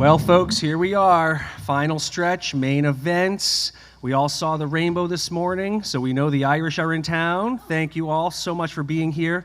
Well, folks, here we are. Final stretch, main events. We all saw the rainbow this morning, so we know the Irish are in town. Thank you all so much for being here.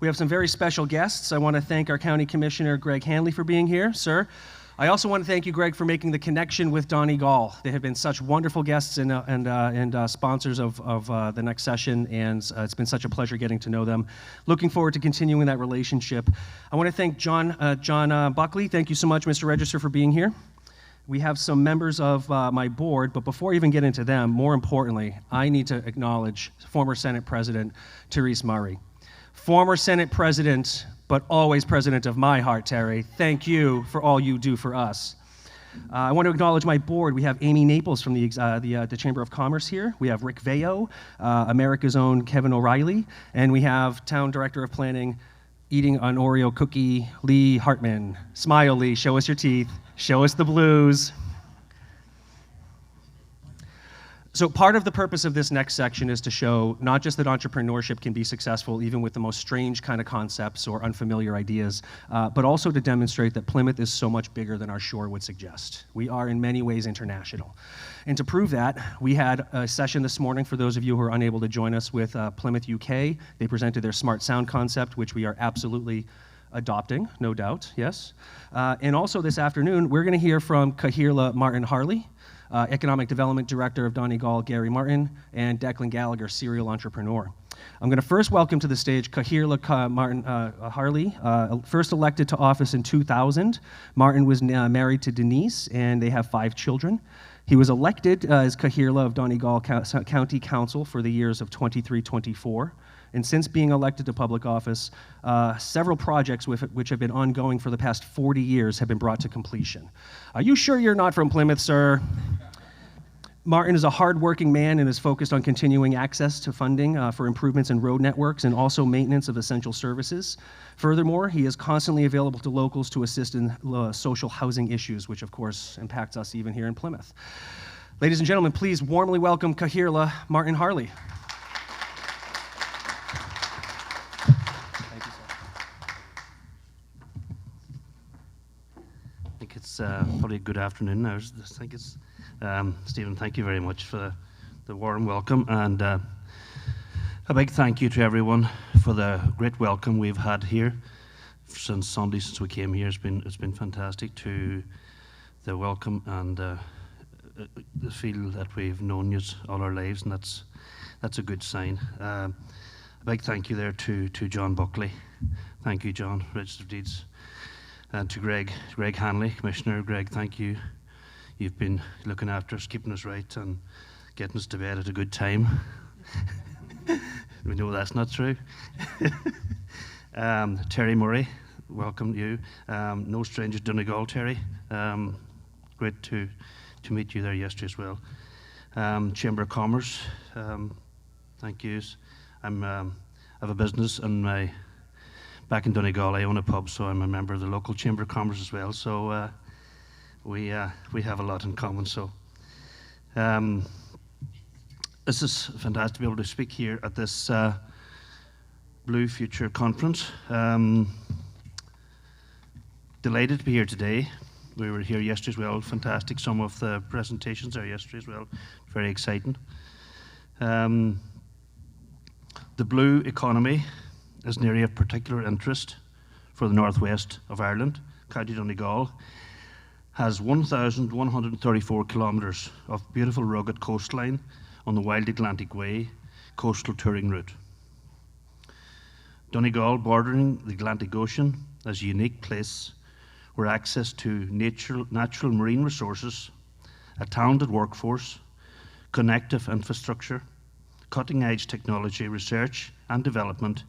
We have some very special guests. I want to thank our County Commissioner, Greg Hanley, for being here, sir. I also want to thank you, Greg, for making the connection with Donegal. They have been such wonderful guests and sponsors of the next session, and it's been such a pleasure getting to know them. Looking forward to continuing that relationship. I want to thank John Buckley. Thank you so much, Mr. Register, for being here. We have some members of my board, but before I even get into them, more importantly, I need to acknowledge former Senate President Therese Murray. Former Senate President, but always president of my heart, Terry. Thank you for all you do for us. I want to acknowledge my board. We have Amy Naples from the Chamber of Commerce here. We have Rick Veo, America's own Kevin O'Reilly, and we have Town Director of Planning, eating an Oreo cookie, Lee Hartman. Smile, Lee. Show us your teeth. Show us the blues. So part of the purpose of this next section is to show not just that entrepreneurship can be successful even with the most strange kind of concepts or unfamiliar ideas, but also to demonstrate that Plymouth is so much bigger than our shore would suggest. We are in many ways international. And to prove that, we had a session this morning for those of you who are unable to join us with Plymouth UK. They presented their smart sound concept, which we are absolutely adopting, no doubt, yes. And also this afternoon, we're gonna hear from Cathaoirleach Martin Harley, Economic Development Director of Donegal, Gary Martin, and Declan Gallagher, serial entrepreneur. I'm going to first welcome to the stage Cathaoirleach Martin Harley, first elected to office in 2000. Martin was married to Denise, and they have 5 children. He was elected as Cathaoirleach of Donegal County Council for the years of 23-24. And since being elected to public office, several projects which have been ongoing for the past 40 years have been brought to completion. Are you sure you're not from Plymouth, sir? Martin is a hard-working man and is focused on continuing access to funding for improvements in road networks and also maintenance of essential services. Furthermore, he is constantly available to locals to assist in social housing issues, which of course impacts us even here in Plymouth. Ladies and gentlemen, please warmly welcome Cathaoirleach Martin Harley. It's probably a good afternoon now. I think it's Stephen, thank you very much for the warm welcome, and a big thank you to everyone for the great welcome we've had here since Sunday, since we came here. It's been fantastic to the welcome and the feel that we've known you all our lives, and that's a good sign. A big thank you there to John Buckley. Thank you, John, Register of Deeds. And to Greg Hanley, Commissioner. Greg, thank you. You've been looking after us, keeping us right, and getting us to bed at a good time. We know that's not true. Terry Murray, welcome you. No stranger to Donegal, Terry. Great to meet you there yesterday as well. Chamber of Commerce, thank you. I have a business and back in Donegal, I own a pub, so I'm a member of the local Chamber of Commerce as well. So we have a lot in common. So this is fantastic to be able to speak here at this Blue Future Conference. Delighted to be here today. We were here yesterday as well. Fantastic. Some of the presentations there yesterday as well. Very exciting. The blue economy is an area of particular interest for the northwest of Ireland. County Donegal has 1,134 kilometres of beautiful rugged coastline on the Wild Atlantic Way coastal touring route. Donegal, bordering the Atlantic Ocean, is a unique place where access to natural marine resources, a talented workforce, connective infrastructure, cutting-edge technology, research and development,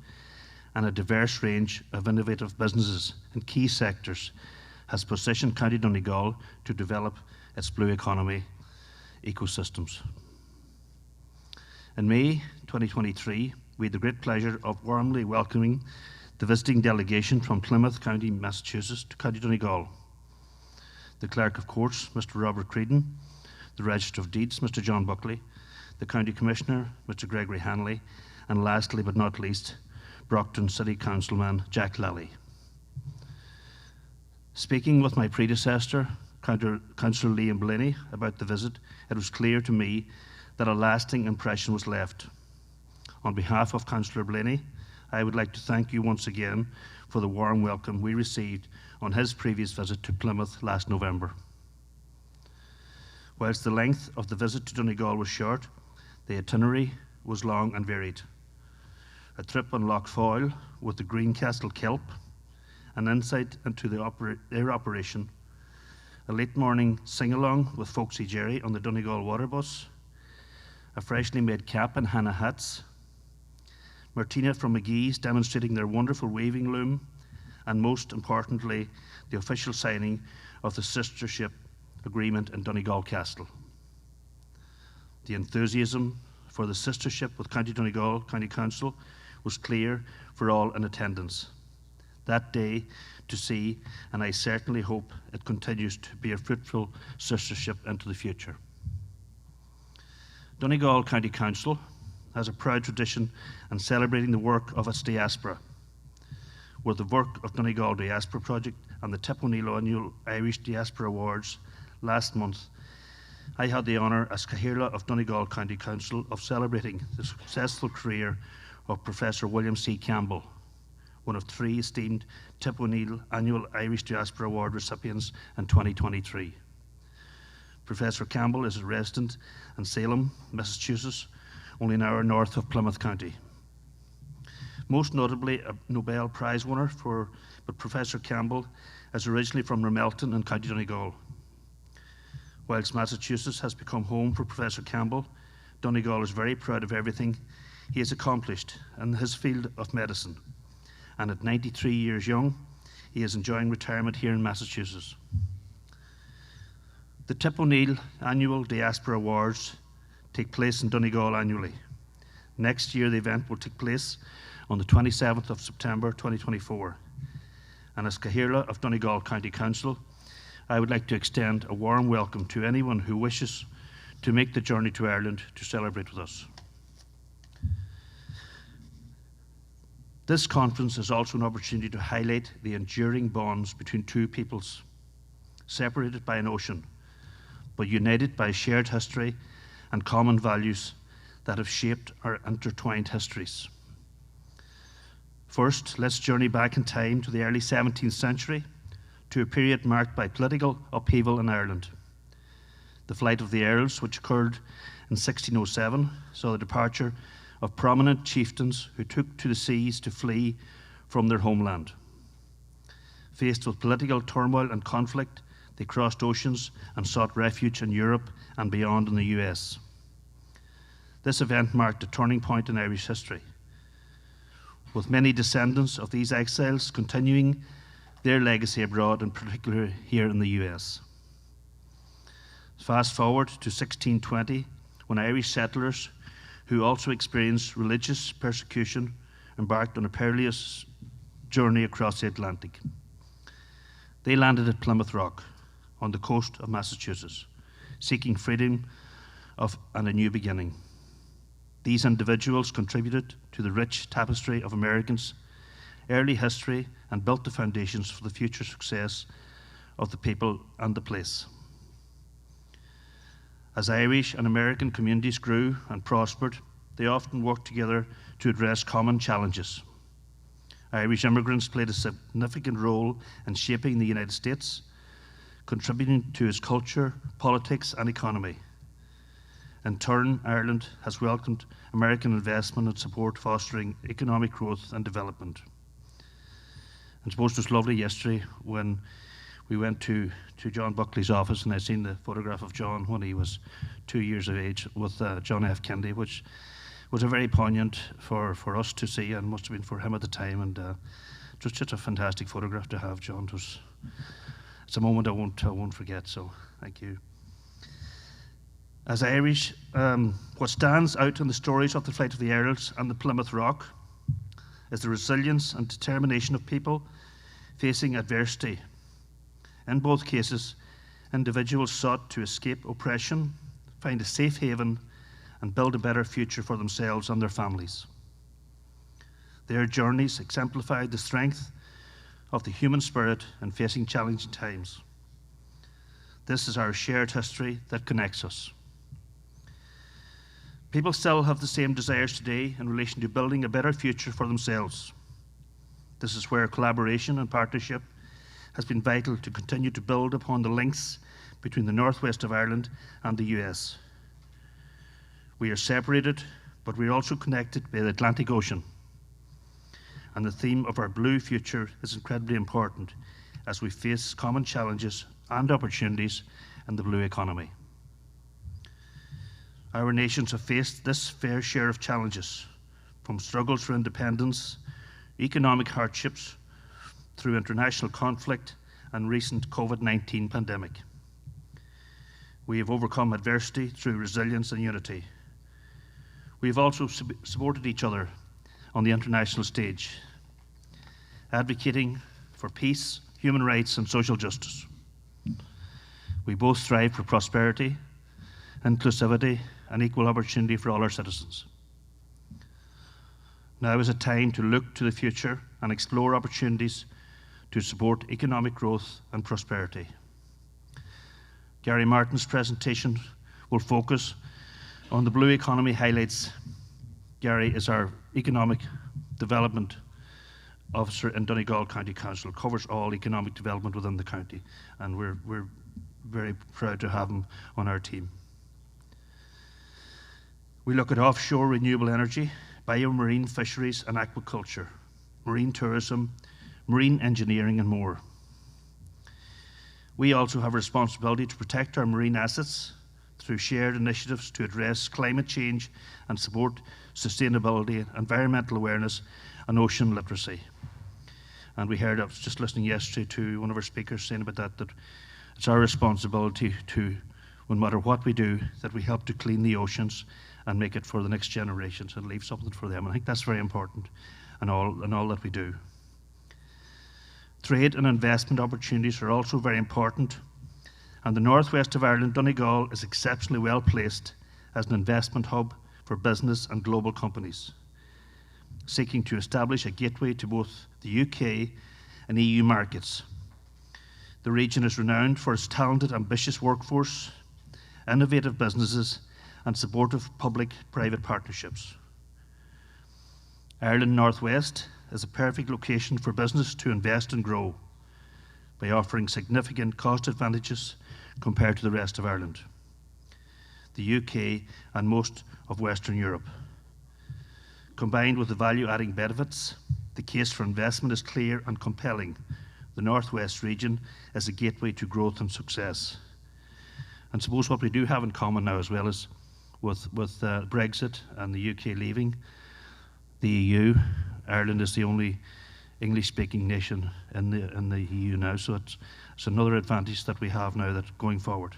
and a diverse range of innovative businesses in key sectors has positioned County Donegal to develop its blue economy ecosystems. In May 2023, we had the great pleasure of warmly welcoming the visiting delegation from Plymouth County, Massachusetts to County Donegal. The Clerk of Courts, Mr. Robert Creedon, the Register of Deeds, Mr. John Buckley, the County Commissioner, Mr. Gregory Hanley, and lastly but not least, Brockton City Councilman Jack Lally. Speaking with my predecessor, Councillor Liam Blaney about the visit, it was clear to me that a lasting impression was left. On behalf of Councillor Blaney, I would like to thank you once again for the warm welcome we received on his previous visit to Plymouth last November. Whilst the length of the visit to Donegal was short, the itinerary was long and varied. A trip on Loch Foyle with the Greencastle Kelp, an insight into their operation, a late morning sing-along with Folksy Jerry on the Donegal water bus, a freshly made cap and Hannah hats, Martina from McGee's demonstrating their wonderful weaving loom, and most importantly, the official signing of the sistership agreement in Donegal Castle. The enthusiasm for the sistership with County Donegal County Council was clear for all in attendance that day to see, and I certainly hope it continues to be a fruitful sistership into the future. Donegal County Council has a proud tradition in celebrating the work of its diaspora. With the work of Donegal Diaspora Project and the Tip O'Neill Annual Irish Diaspora Awards last month, I had the honour as Cathaoirleach of Donegal County Council of celebrating the successful career of Professor William C. Campbell, one of 3 esteemed Tip O'Neill Annual Irish Diaspora Award recipients in 2023. Professor Campbell is a resident in Salem, Massachusetts, only an hour north of Plymouth County. Most notably a Nobel Prize winner, but Professor Campbell is originally from Ramelton in County Donegal. Whilst Massachusetts has become home for Professor Campbell, Donegal is very proud of everything he has accomplished in his field of medicine. And at 93 years young, he is enjoying retirement here in Massachusetts. The Tip O'Neill Annual Diaspora Awards take place in Donegal annually. Next year, the event will take place on the 27th of September 2024. And as Cathaoirleach of Donegal County Council, I would like to extend a warm welcome to anyone who wishes to make the journey to Ireland to celebrate with us. This conference is also an opportunity to highlight the enduring bonds between 2 peoples, separated by an ocean, but united by shared history and common values that have shaped our intertwined histories. First, let's journey back in time to the early 17th century, to a period marked by political upheaval in Ireland. The Flight of the Earls, which occurred in 1607, saw the departure of prominent chieftains who took to the seas to flee from their homeland. Faced with political turmoil and conflict, they crossed oceans and sought refuge in Europe and beyond in the US. This event marked a turning point in Irish history, with many descendants of these exiles continuing their legacy abroad, and particularly here in the US. Fast forward to 1620, when Irish settlers, who also experienced religious persecution, embarked on a perilous journey across the Atlantic. They landed at Plymouth Rock, on the coast of Massachusetts, seeking freedom and a new beginning. These individuals contributed to the rich tapestry of Americans' early history and built the foundations for the future success of the people and the place. As Irish and American communities grew and prospered, they often worked together to address common challenges. Irish immigrants played a significant role in shaping the United States, contributing to its culture, politics, and economy. In turn, Ireland has welcomed American investment and support, fostering economic growth and development. I suppose it was lovely yesterday when we went to John Buckley's office, and I seen the photograph of John when he was 2 years of age with John F. Kennedy, which was a very poignant for us to see, and must have been for him at the time. And it was just a fantastic photograph to have, John. It's a moment I won't forget. So thank you. As Irish, what stands out in the stories of the Flight of the Earls and the Plymouth Rock is the resilience and determination of people facing adversity. In both cases, individuals sought to escape oppression, find a safe haven, and build a better future for themselves and their families. Their journeys exemplified the strength of the human spirit in facing challenging times. This is our shared history that connects us. People still have the same desires today in relation to building a better future for themselves. This is where collaboration and partnership has been vital to continue to build upon the links between the northwest of Ireland and the US. We are separated, but we are also connected by the Atlantic Ocean. And the theme of our blue future is incredibly important as we face common challenges and opportunities in the blue economy. Our nations have faced this fair share of challenges, from struggles for independence, economic hardships, through international conflict and recent COVID-19 pandemic. We have overcome adversity through resilience and unity. We have also supported each other on the international stage, advocating for peace, human rights, and social justice. We both strive for prosperity, inclusivity, and equal opportunity for all our citizens. Now is a time to look to the future and explore opportunities to support economic growth and prosperity. Gary Martin's presentation will focus on the Blue Economy highlights. Gary is our Economic Development Officer in Donegal County Council, covers all economic development within the county, and we're very proud to have him on our team. We look at offshore renewable energy, biomarine fisheries and aquaculture, marine tourism, marine engineering, and more. We also have a responsibility to protect our marine assets through shared initiatives to address climate change and support sustainability, environmental awareness, and ocean literacy. And we heard, I was just listening yesterday to one of our speakers saying about that it's our responsibility to, no matter what we do, that we help to clean the oceans and make it for the next generations and leave something for them. And I think that's very important in all that we do. Trade and investment opportunities are also very important, and the northwest of Ireland, Donegal, is exceptionally well placed as an investment hub for business and global companies, seeking to establish a gateway to both the UK and EU markets. The region is renowned for its talented, ambitious workforce, innovative businesses, and supportive public-private partnerships. Ireland Northwest is a perfect location for business to invest and grow by offering significant cost advantages compared to the rest of Ireland, the UK, and most of Western Europe. Combined with the value-adding benefits, the case for investment is clear and compelling. The Northwest region is a gateway to growth and success. And suppose what we do have in common now, as well as with Brexit and the UK leaving the EU, Ireland is the only English-speaking nation in the EU now, so it's another advantage that we have now that going forward.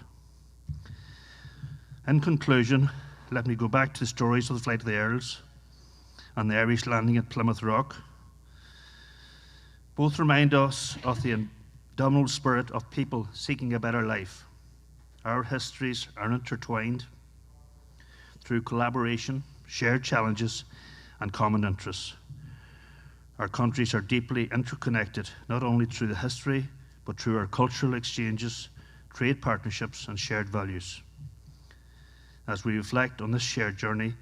In conclusion, let me go back to the stories of the Flight of the Earls and the Irish landing at Plymouth Rock. Both remind us of the indomitable spirit of people seeking a better life. Our histories are intertwined through collaboration, shared challenges, and common interests. Our countries are deeply interconnected, not only through the history, but through our cultural exchanges, trade partnerships, and shared values. As we reflect on this shared journey,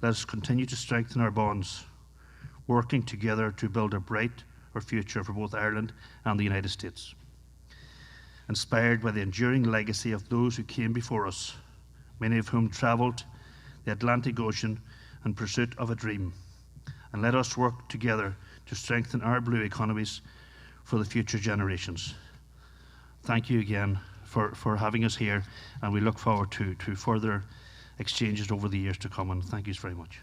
let us continue to strengthen our bonds, working together to build a brighter future for both Ireland and the United States. Inspired by the enduring legacy of those who came before us, many of whom travelled the Atlantic Ocean in pursuit of a dream. And let us work together to strengthen our blue economies for the future generations. Thank you again for having us here, and we look forward to further exchanges over the years to come, and thank you very much.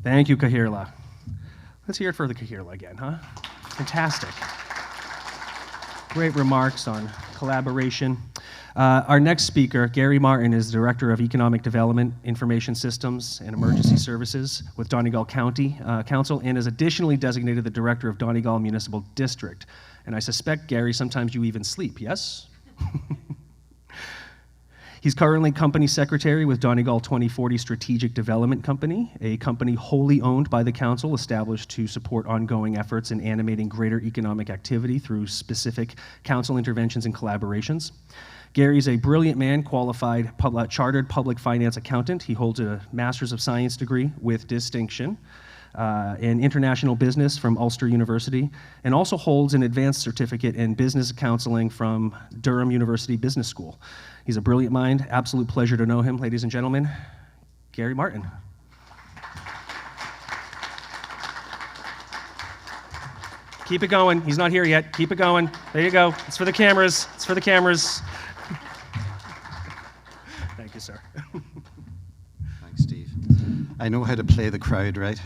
Thank you, Cahirla. Let's hear it for the Cahirla again, huh? Fantastic. Great remarks on collaboration. Our next speaker, Gary Martin, is Director of Economic Development, Information Systems, and Emergency Services with Donegal County Council, and is additionally designated the Director of Donegal Municipal District. And I suspect, Gary, sometimes you even sleep, yes? He's currently company secretary with Donegal 2040 Strategic Development Company, a company wholly owned by the council, established to support ongoing efforts in animating greater economic activity through specific council interventions and collaborations. Gary's a brilliant man, qualified chartered public finance accountant. He holds a Master's of Science degree with distinction in international business from Ulster University, and also holds an advanced certificate in business counseling from Durham University Business School. He's a brilliant mind. Absolute pleasure to know him, ladies and gentlemen. Gary Martin. Keep it going. He's not here yet. Keep it going. There you go. It's for the cameras. It's for the cameras. Thank you, sir. Thanks, Steve. I know how to play the crowd, right?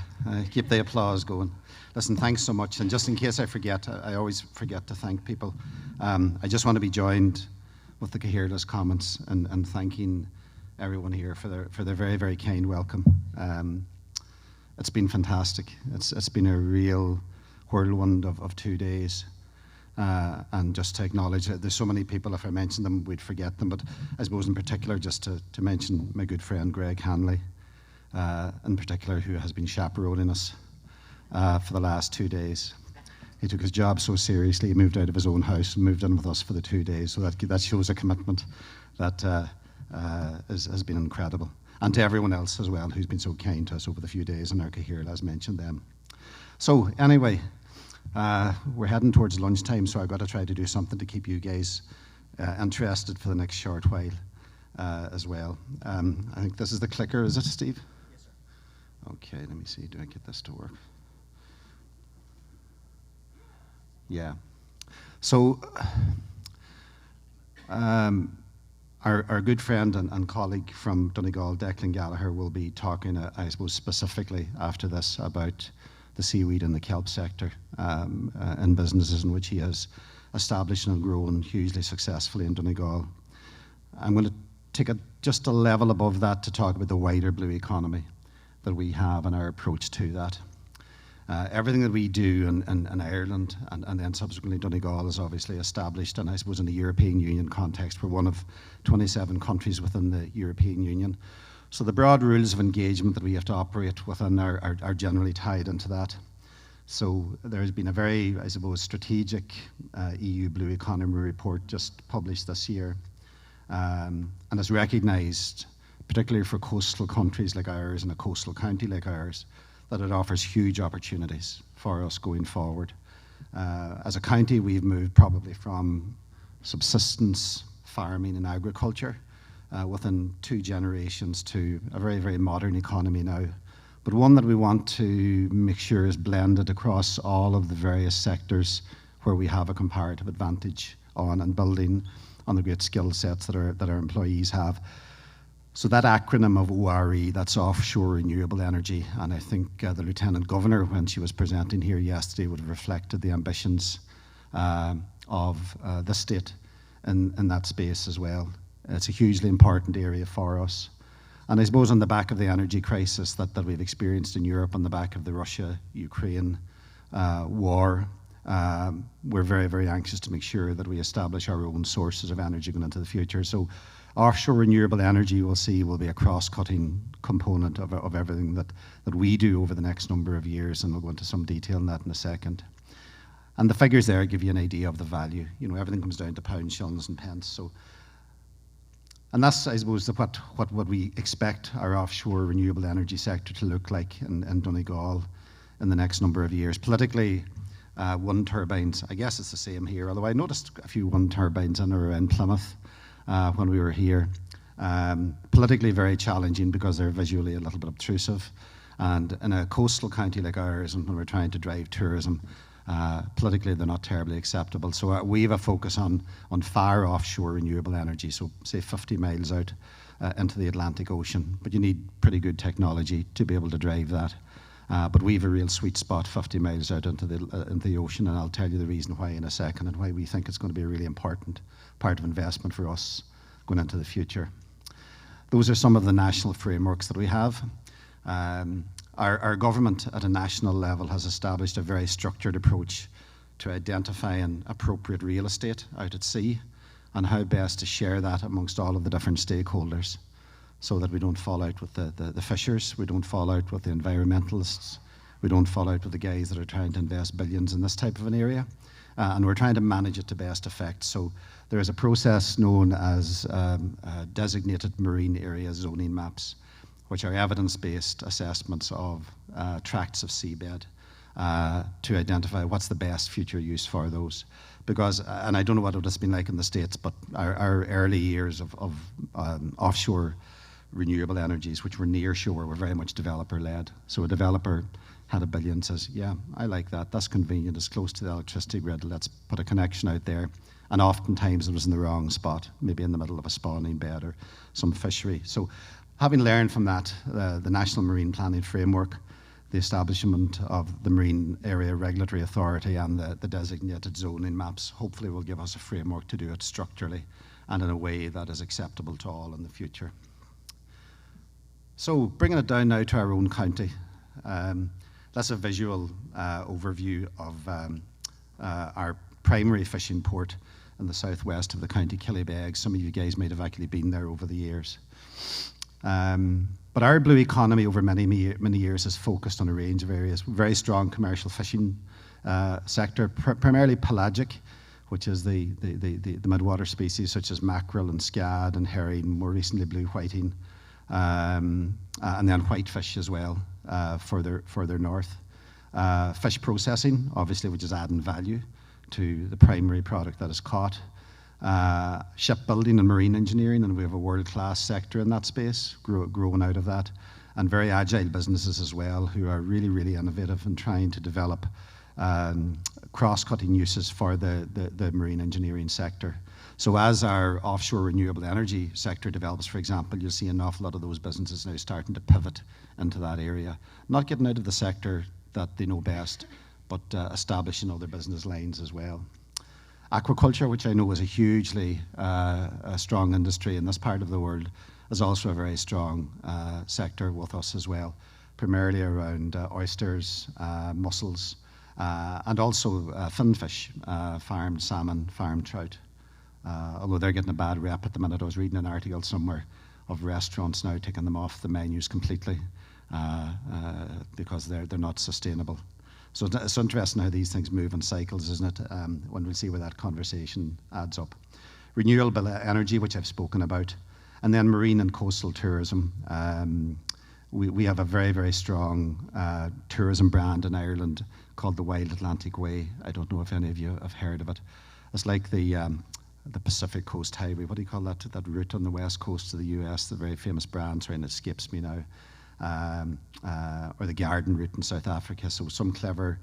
Keep the applause going. Listen, thanks so much. And just in case I forget, I always forget to thank people. I just want to be joined with the Cahirla's comments and thanking everyone here for their very, very kind welcome. It's been fantastic. It's been a real whirlwind of 2 days. And just to acknowledge that there's so many people, if I mentioned them, we'd forget them. But I suppose in particular, just to mention my good friend Greg Hanley, in particular, who has been chaperoning us for the last 2 days. He took his job so seriously, he moved out of his own house and moved in with us for the 2 days. So that shows a commitment that has been incredible. And to everyone else as well, who's been so kind to us over the few days in our Cahirla, as mentioned them. So anyway, we're heading towards lunchtime, so I've got to try to do something to keep you guys interested for the next short while as well. I think this is the clicker, is it, Steve? Yes, sir. Okay, let me see, do I get this to work? Yeah. So our good friend and colleague from Donegal, Declan Gallagher, will be talking, I suppose, specifically after this about the seaweed and the kelp sector and businesses in which he has established and grown hugely successfully in Donegal. I'm going to take it just a level above that to talk about the wider blue economy that we have and our approach to that. Everything that we do in Ireland and then subsequently Donegal is obviously established, and I suppose in the European Union context, we're one of 27 countries within the European Union. So the broad rules of engagement that we have to operate within are generally tied into that. So there's been a very, I suppose, strategic EU Blue Economy report just published this year, and it's recognised, particularly for coastal countries like ours and a coastal county like ours, that it offers huge opportunities for us going forward. As a county, we've moved probably from subsistence farming and agriculture within 2 generations to a very, very modern economy now, but one that we want to make sure is blended across all of the various sectors where we have a comparative advantage on and building on the great skill sets that our employees have. So that acronym of ORE, that's offshore renewable energy, and I think the Lieutenant Governor, when she was presenting here yesterday, would have reflected the ambitions of the state in that space as well. It's a hugely important area for us. And I suppose on the back of the energy crisis that we've experienced in Europe, on the back of the Russia-Ukraine war, we're very, very anxious to make sure that we establish our own sources of energy going into the future. So offshore renewable energy, we'll see, will be a cross-cutting component of everything that we do over the next number of years, and we'll go into some detail on that in a second. And the figures there give you an idea of the value. You know, everything comes down to pounds, shillings, and pence. So, and that's, I suppose, what we expect our offshore renewable energy sector to look like in Donegal in the next number of years. Politically, wind turbines, I guess it's the same here, although I noticed a few wind turbines in or around Plymouth when we were here. Politically very challenging because they're visually a little bit obtrusive. And in a coastal county like ours, and when we're trying to drive tourism, politically they're not terribly acceptable. So we have a focus on far offshore renewable energy, so say 50 miles out into the Atlantic Ocean. But you need pretty good technology to be able to drive that. But we have a real sweet spot 50 miles out into the ocean, and I'll tell you the reason why in a second and why we think it's going to be a really important part of investment for us going into the future. Those are some of the national frameworks that we have. Our government at a national level has established a very structured approach to identifying appropriate real estate out at sea and how best to share that amongst all of the different stakeholders so that we don't fall out with the fishers, we don't fall out with the environmentalists, we don't fall out with the guys that are trying to invest billions in this type of an area. And we're trying to manage it to best effect. So there is a process known as designated marine area zoning maps, which are evidence-based assessments of tracts of seabed to identify what's the best future use for those. Because, and I don't know what it has been like in the States, but our early years of offshore renewable energies, which were near shore, were very much developer-led. So a developer had $1 billion, says, yeah, I like that, that's convenient, it's close to the electricity grid, let's put a connection out there. And oftentimes it was in the wrong spot, maybe in the middle of a spawning bed or some fishery. So having learned from that, the National Marine Planning Framework, the establishment of the Marine Area Regulatory Authority and the designated zoning maps hopefully will give us a framework to do it structurally and in a way that is acceptable to all in the future. So bringing it down now to our own county, that's a visual overview of our primary fishing port in the southwest of the county, Killybegs. Some of you guys might have actually been there over the years. But our blue economy over many years has focused on a range of areas. Very strong commercial fishing sector, primarily pelagic, which is the midwater species such as mackerel and scad and herring, more recently blue whiting, and then whitefish as well further north. Fish processing, obviously, which is adding value to the primary product that is caught. Shipbuilding and marine engineering, and we have a world-class sector in that space, growing out of that, and very agile businesses as well, who are really innovative and trying to develop cross-cutting uses for the marine engineering sector. So as our offshore renewable energy sector develops, for example, you'll see an awful lot of those businesses now starting to pivot into that area, not getting out of the sector that they know best, but establishing other business lines as well. Aquaculture, which I know is a hugely strong industry in this part of the world, is also a very strong sector with us as well, primarily around oysters, mussels, and also finfish, farmed salmon, farmed trout. Although they're getting a bad rep at the minute. I was reading an article somewhere of restaurants now taking them off the menus completely because they're not sustainable. So it's interesting how these things move in cycles, isn't it? When we'll see where that conversation adds up. Renewable energy, which I've spoken about, and then marine and coastal tourism. We have a very strong tourism brand in Ireland called the Wild Atlantic Way. I don't know if any of you have heard of it. It's like the Pacific Coast Highway. What do you call that? That route on the west coast of the US, the very famous brand, sorry, and it escapes me now. Or the Garden route in South Africa. So some clever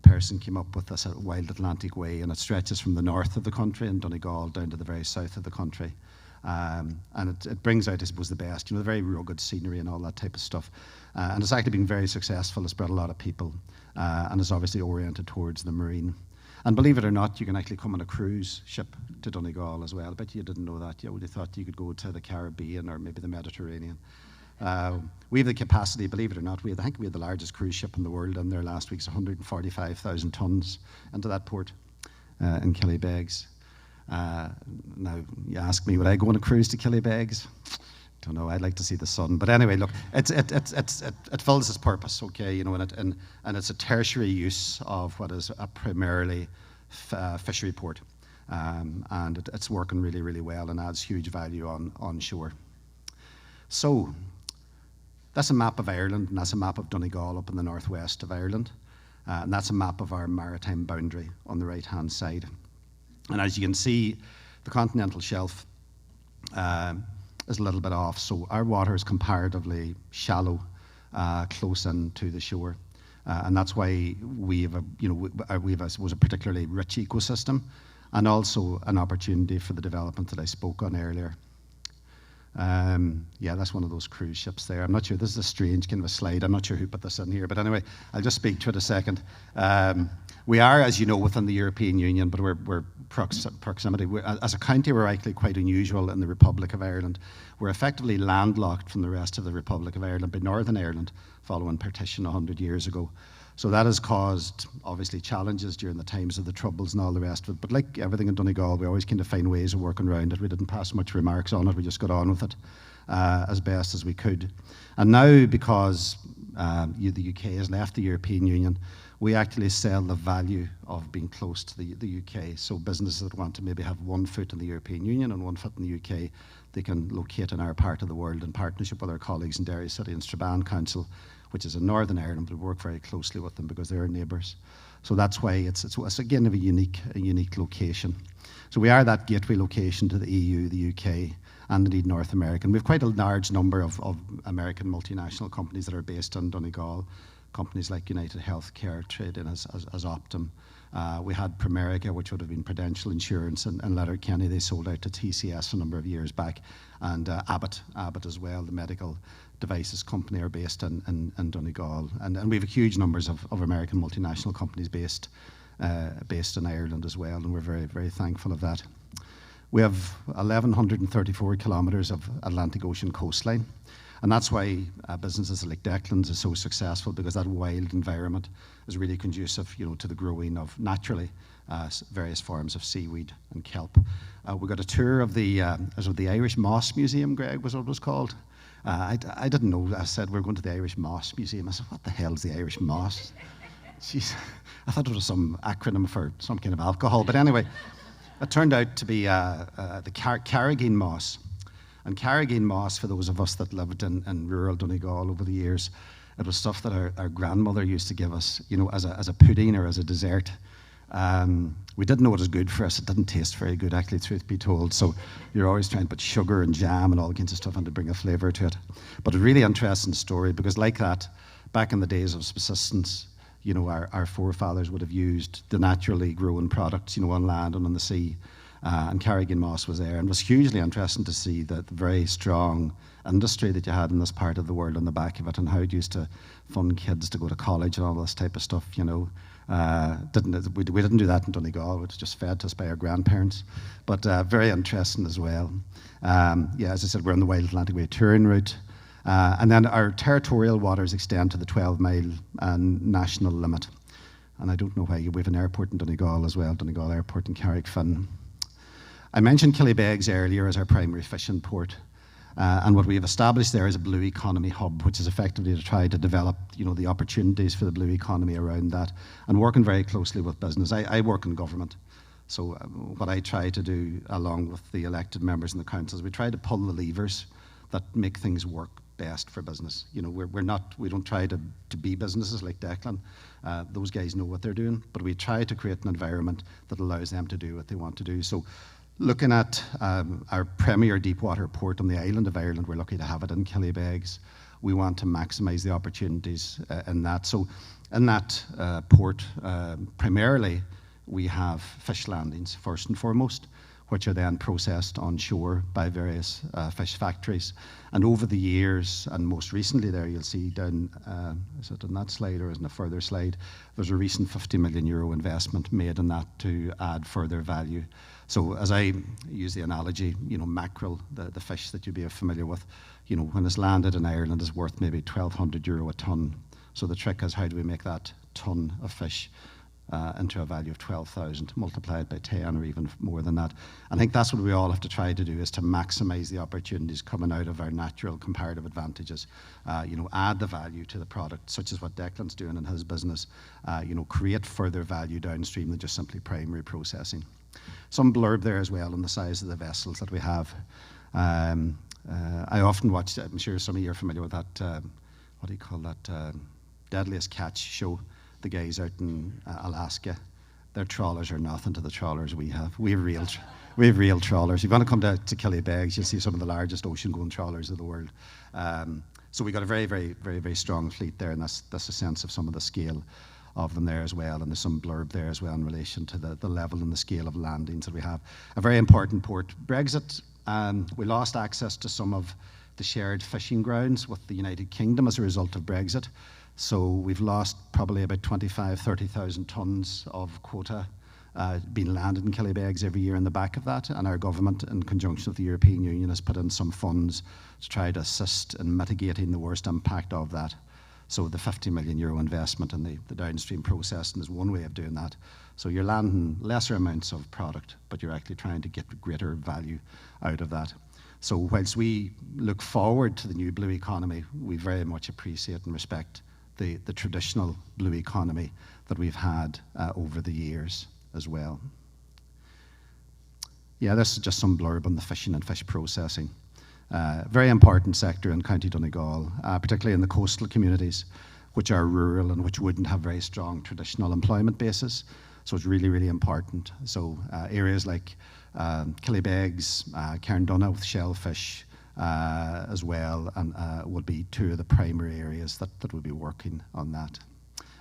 person came up with this Wild Atlantic Way, and it stretches from the north of the country in Donegal down to the very south of the country. And it brings out, I suppose, the best, the very rugged scenery and all that type of stuff. And it's actually been very successful. It's brought a lot of people, and it's obviously oriented towards the marine. And believe it or not, you can actually come on a cruise ship to Donegal as well. I bet you didn't know that. You would have thought you could go to the Caribbean or maybe the Mediterranean. We have the capacity, believe it or not, I think we had the largest cruise ship in the world in there last week. It's 145,000 tons into that port in Killybegs. Now, you ask me, would I go on a cruise to Killybegs? Don't know, I'd like to see the sun. But anyway, look, it fills its purpose, okay, and it's a tertiary use of what is a primarily fishery port. And it's working really well and adds huge value on shore. So, that's a map of Ireland, and that's a map of Donegal up in the northwest of Ireland. And that's a map of our maritime boundary on the right-hand side. And as you can see, the continental shelf is a little bit off. So our water is comparatively shallow, close in to the shore. And that's why we have I suppose, a particularly rich ecosystem, and also an opportunity for the development that I spoke on earlier. Yeah, that's one of those cruise ships there. I'm not sure, this is a strange kind of a slide. I'm not sure who put this in here, but anyway, I'll just speak to it a second. We are, as you know, within the European Union, but we're proximity. As a county, we're actually quite unusual in the Republic of Ireland. We're effectively landlocked from the rest of the Republic of Ireland by Northern Ireland, following partition 100 years ago. So that has caused, obviously, challenges during the times of the Troubles and all the rest of it. But like everything in Donegal, we always kind of find ways of working around it. We didn't pass much remarks on it. We just got on with it as best as we could. And now, because the UK has left the European Union, we actually sell the value of being close to the UK. So businesses that want to maybe have one foot in the European Union and one foot in the UK, they can locate in our part of the world in partnership with our colleagues in Derry City and Strabane Council, which is in Northern Ireland, but we work very closely with them because they're our neighbours. So that's why it's again a unique location. So we are that gateway location to the EU, the UK, and indeed North America. And we have quite a large number of American multinational companies that are based in Donegal, companies like United Healthcare, trade in as Optum. We had Primerica, which would have been Prudential Insurance, and Letterkenny. They sold out to TCS a number of years back, and Abbott as well, the medical devices company, are based in Donegal. And we have huge numbers of American multinational companies based in Ireland as well, and we're very, very thankful of that. We have 1,134 kilometres of Atlantic Ocean coastline, and that's why businesses like Declan's are so successful, because that wild environment is really conducive, to the growing of naturally various forms of seaweed and kelp. We got a tour of the Irish Moss Museum. Greg, was what it was called. I didn't know. I said we're going to the Irish Moss Museum. I said, what the hell is the Irish Moss? Jeez, I thought it was some acronym for some kind of alcohol. But anyway, it turned out to be the Carrageen Moss. And Carrageen Moss, for those of us that lived in rural Donegal over the years, it was stuff that our grandmother used to give us, as a pudding or as a dessert. We didn't know it was good for us. It didn't taste very good, actually, truth be told. So you're always trying to put sugar and jam and all kinds of stuff in to bring a flavour to it. But a really interesting story, because like that, back in the days of subsistence, our forefathers would have used the naturally grown products, on land and on the sea. And Carrageen Moss was there, and it was hugely interesting to see the very strong industry that you had in this part of the world on the back of it, and how it used to fund kids to go to college and all this type of stuff. We didn't do that in Donegal. It was just fed to us by our grandparents, but very interesting as well. As I said, we're on the Wild Atlantic Way touring route, and then our territorial waters extend to the 12-mile national limit. And I don't know why. We have an airport in Donegal as well, Donegal Airport in Carrickfinn. I mentioned Killybegs earlier as our primary fishing port, and what we have established there is a blue economy hub, which is effectively to try to develop, the opportunities for the blue economy around that, and working very closely with business. I work in government, so what I try to do, along with the elected members in the councils, we try to pull the levers that make things work best for business. We don't try to be businesses like Declan. Those guys know what they're doing, but we try to create an environment that allows them to do what they want to do. So, looking at our premier deepwater port on the island of Ireland, we're lucky to have it in Killybegs. We want to maximise the opportunities in that. So in that port, primarily, we have fish landings, first and foremost, which are then processed on shore by various fish factories. And over the years, and most recently there, you'll see down, is it on that slide or is it a further slide, there's a recent €50 million investment made in that to add further value. So as I use the analogy, mackerel, the fish that you'd be familiar with, when it's landed in Ireland is worth maybe €1,200 a tonne. So the trick is, how do we make that tonne of fish into a value of 12,000, multiplied by 10 or even more than that. I think that's what we all have to try to do, is to maximise the opportunities coming out of our natural comparative advantages. Add the value to the product, such as what Declan's doing in his business. Create further value downstream than just simply primary processing. Some blurb there as well on the size of the vessels that we have. I often watch, I'm sure some of you are familiar with that, what do you call that, Deadliest Catch show. The guys out in Alaska, their trawlers are nothing to the trawlers we have. We have real trawlers. If you want to come to Killybegs, you'll see some of the largest ocean-going trawlers of the world. So we've got a very, very, very, very strong fleet there, and that's a sense of some of the scale of them there as well. And there's some blurb there as well in relation to the level and the scale of landings that we have. A very important port. Brexit, we lost access to some of the shared fishing grounds with the United Kingdom as a result of Brexit. So we've lost probably about 30,000 tonnes of quota being landed in Killybegs every year in the back of that. And our government, in conjunction with the European Union, has put in some funds to try to assist in mitigating the worst impact of that. So the 50 million euro investment in the downstream processing is one way of doing that. So you're landing lesser amounts of product, but you're actually trying to get greater value out of that. So whilst we look forward to the new blue economy, we very much appreciate and respect the traditional blue economy that we've had over the years as well. Yeah, this is just some blurb on the fishing and fish processing. Very important sector in County Donegal, particularly in the coastal communities, which are rural and which wouldn't have very strong traditional employment bases. So it's really, really important. So areas like Killybegs, Cairndonagh with shellfish as well, and would be two of the primary areas that would be working on that.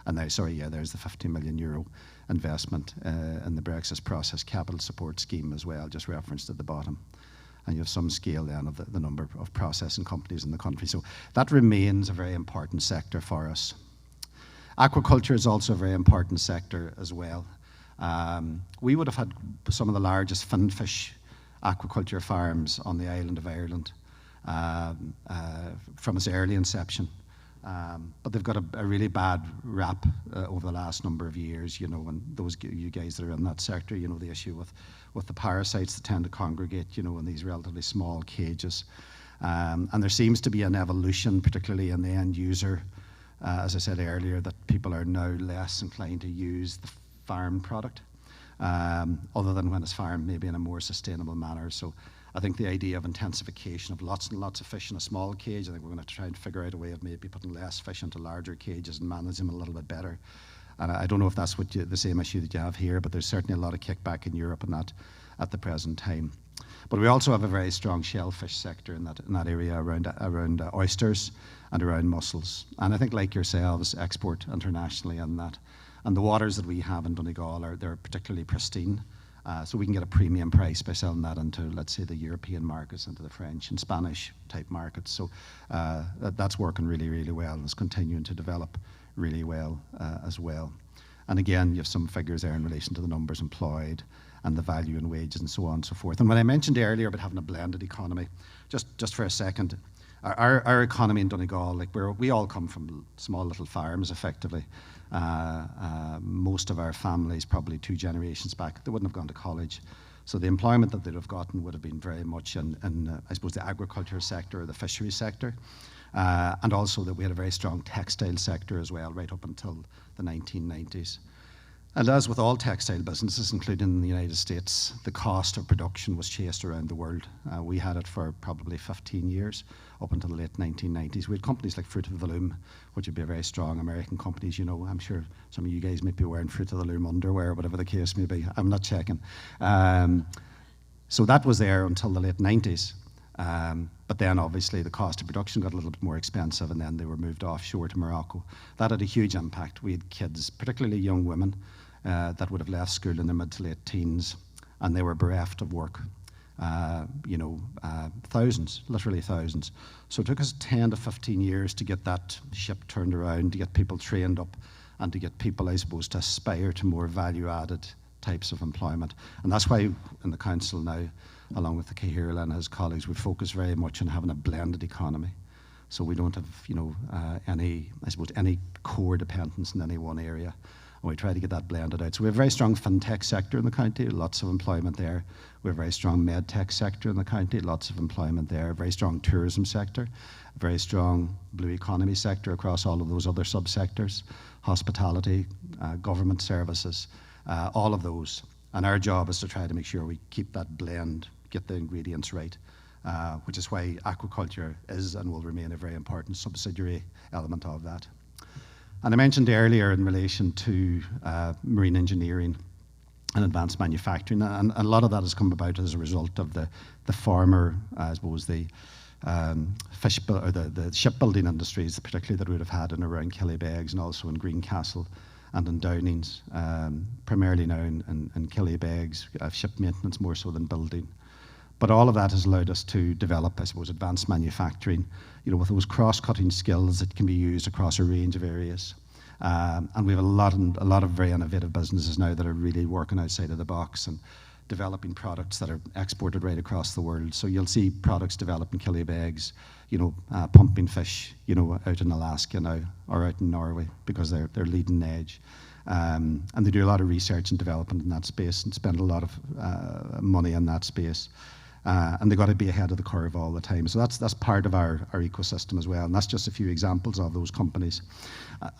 And now, sorry, yeah, there's the 50 million euro investment in the Brexit Process Capital Support Scheme as well, just referenced at the bottom. And you have some scale then of the number of processing companies in the country. So that remains a very important sector for us. Aquaculture is also a very important sector as well. We would have had some of the largest finfish aquaculture farms on the island of Ireland from its early inception. But they've got a really bad rap over the last number of years, you know, and you guys that are in that sector, you know, the issue with the parasites that tend to congregate, you know, in these relatively small cages. And there seems to be an evolution, particularly in the end user, as I said earlier, that people are now less inclined to use the farm product, other than when it's farmed maybe in a more sustainable manner. So I think the idea of intensification of lots and lots of fish in a small cage, I think we're going to try and figure out a way of maybe putting less fish into larger cages and manage them a little bit better. And I don't know if that's the same issue that you have here, but there's certainly a lot of kickback in Europe on that at the present time. But we also have a very strong shellfish sector in that area around oysters and around mussels. And I think, like yourselves, export internationally on that. And the waters that we have in Donegal they're particularly pristine. So we can get a premium price by selling that into, let's say, the European markets, into the French and Spanish type markets. So that's working really, really well, and it's continuing to develop really well as well. And again, you have some figures there in relation to the numbers employed and the value in wages and so on and so forth. And when I mentioned earlier about having a blended economy, just for a second, our economy in Donegal, like we all come from small little farms effectively. Most of our families, probably 2 generations back, they wouldn't have gone to college. So the employment that they'd have gotten would have been very much in I suppose, the agriculture sector or the fishery sector. And also that we had a very strong textile sector as well, right up until the 1990s. And as with all textile businesses, including in the United States, the cost of production was chased around the world. We had it for probably 15 years, up until the late 1990s. We had companies like Fruit of the Loom, which would be very strong American companies. You know, I'm sure some of you guys might be wearing Fruit of the Loom underwear, whatever the case may be. I'm not checking. So that was there until the late 90s. But then obviously the cost of production got a little bit more expensive, and then they were moved offshore to Morocco. That had a huge impact. We had kids, particularly young women, that would have left school in their mid to late teens, and they were bereft of work. Thousands, literally thousands. So it took us 10 to 15 years to get that ship turned around, to get people trained up, and to get people, I suppose, to aspire to more value-added types of employment. And that's why in the council now, along with the Cahirla and his colleagues, we focus very much on having a blended economy. So we don't have, any core dependence in any one area. And we try to get that blended out. So we have a very strong fintech sector in the county, lots of employment there. We have a very strong medtech sector in the county, lots of employment there. A very strong tourism sector, a very strong blue economy sector across all of those other subsectors, hospitality, government services, all of those. And our job is to try to make sure we keep that blend, get the ingredients right, which is why aquaculture is and will remain a very important subsidiary element of that. And I mentioned earlier in relation to marine engineering and advanced manufacturing, and a lot of that has come about as a result of the former, I suppose, the shipbuilding industries, particularly that we would have had in around Killybegs and also in Greencastle and in Downings, primarily now in Killybegs, ship maintenance more so than building. But all of that has allowed us to develop, I suppose, advanced manufacturing, with those cross-cutting skills that can be used across a range of areas. And we have a lot of very innovative businesses now that are really working outside of the box and developing products that are exported right across the world. So you'll see products developed in Killybegs, pumping fish, out in Alaska now or out in Norway because they're leading edge. And they do a lot of research and development in that space and spend a lot of money in that space. And they've got to be ahead of the curve all the time. So that's part of our ecosystem as well. And that's just a few examples of those companies.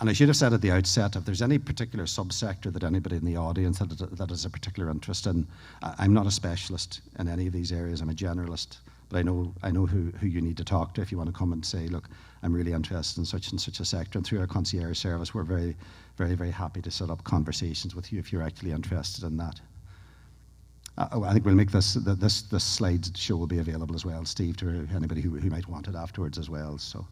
And I should have said at the outset, if there's any particular subsector that anybody in the audience that has a particular interest in, I'm not a specialist in any of these areas. I'm a generalist. But I know who you need to talk to if you want to come and say, look, I'm really interested in such and such a sector. And through our concierge service, we're very, very, very happy to set up conversations with you if you're actually interested in that. I think we'll make this slide show will be available as well, Steve, to anybody who might want it afterwards as well. So,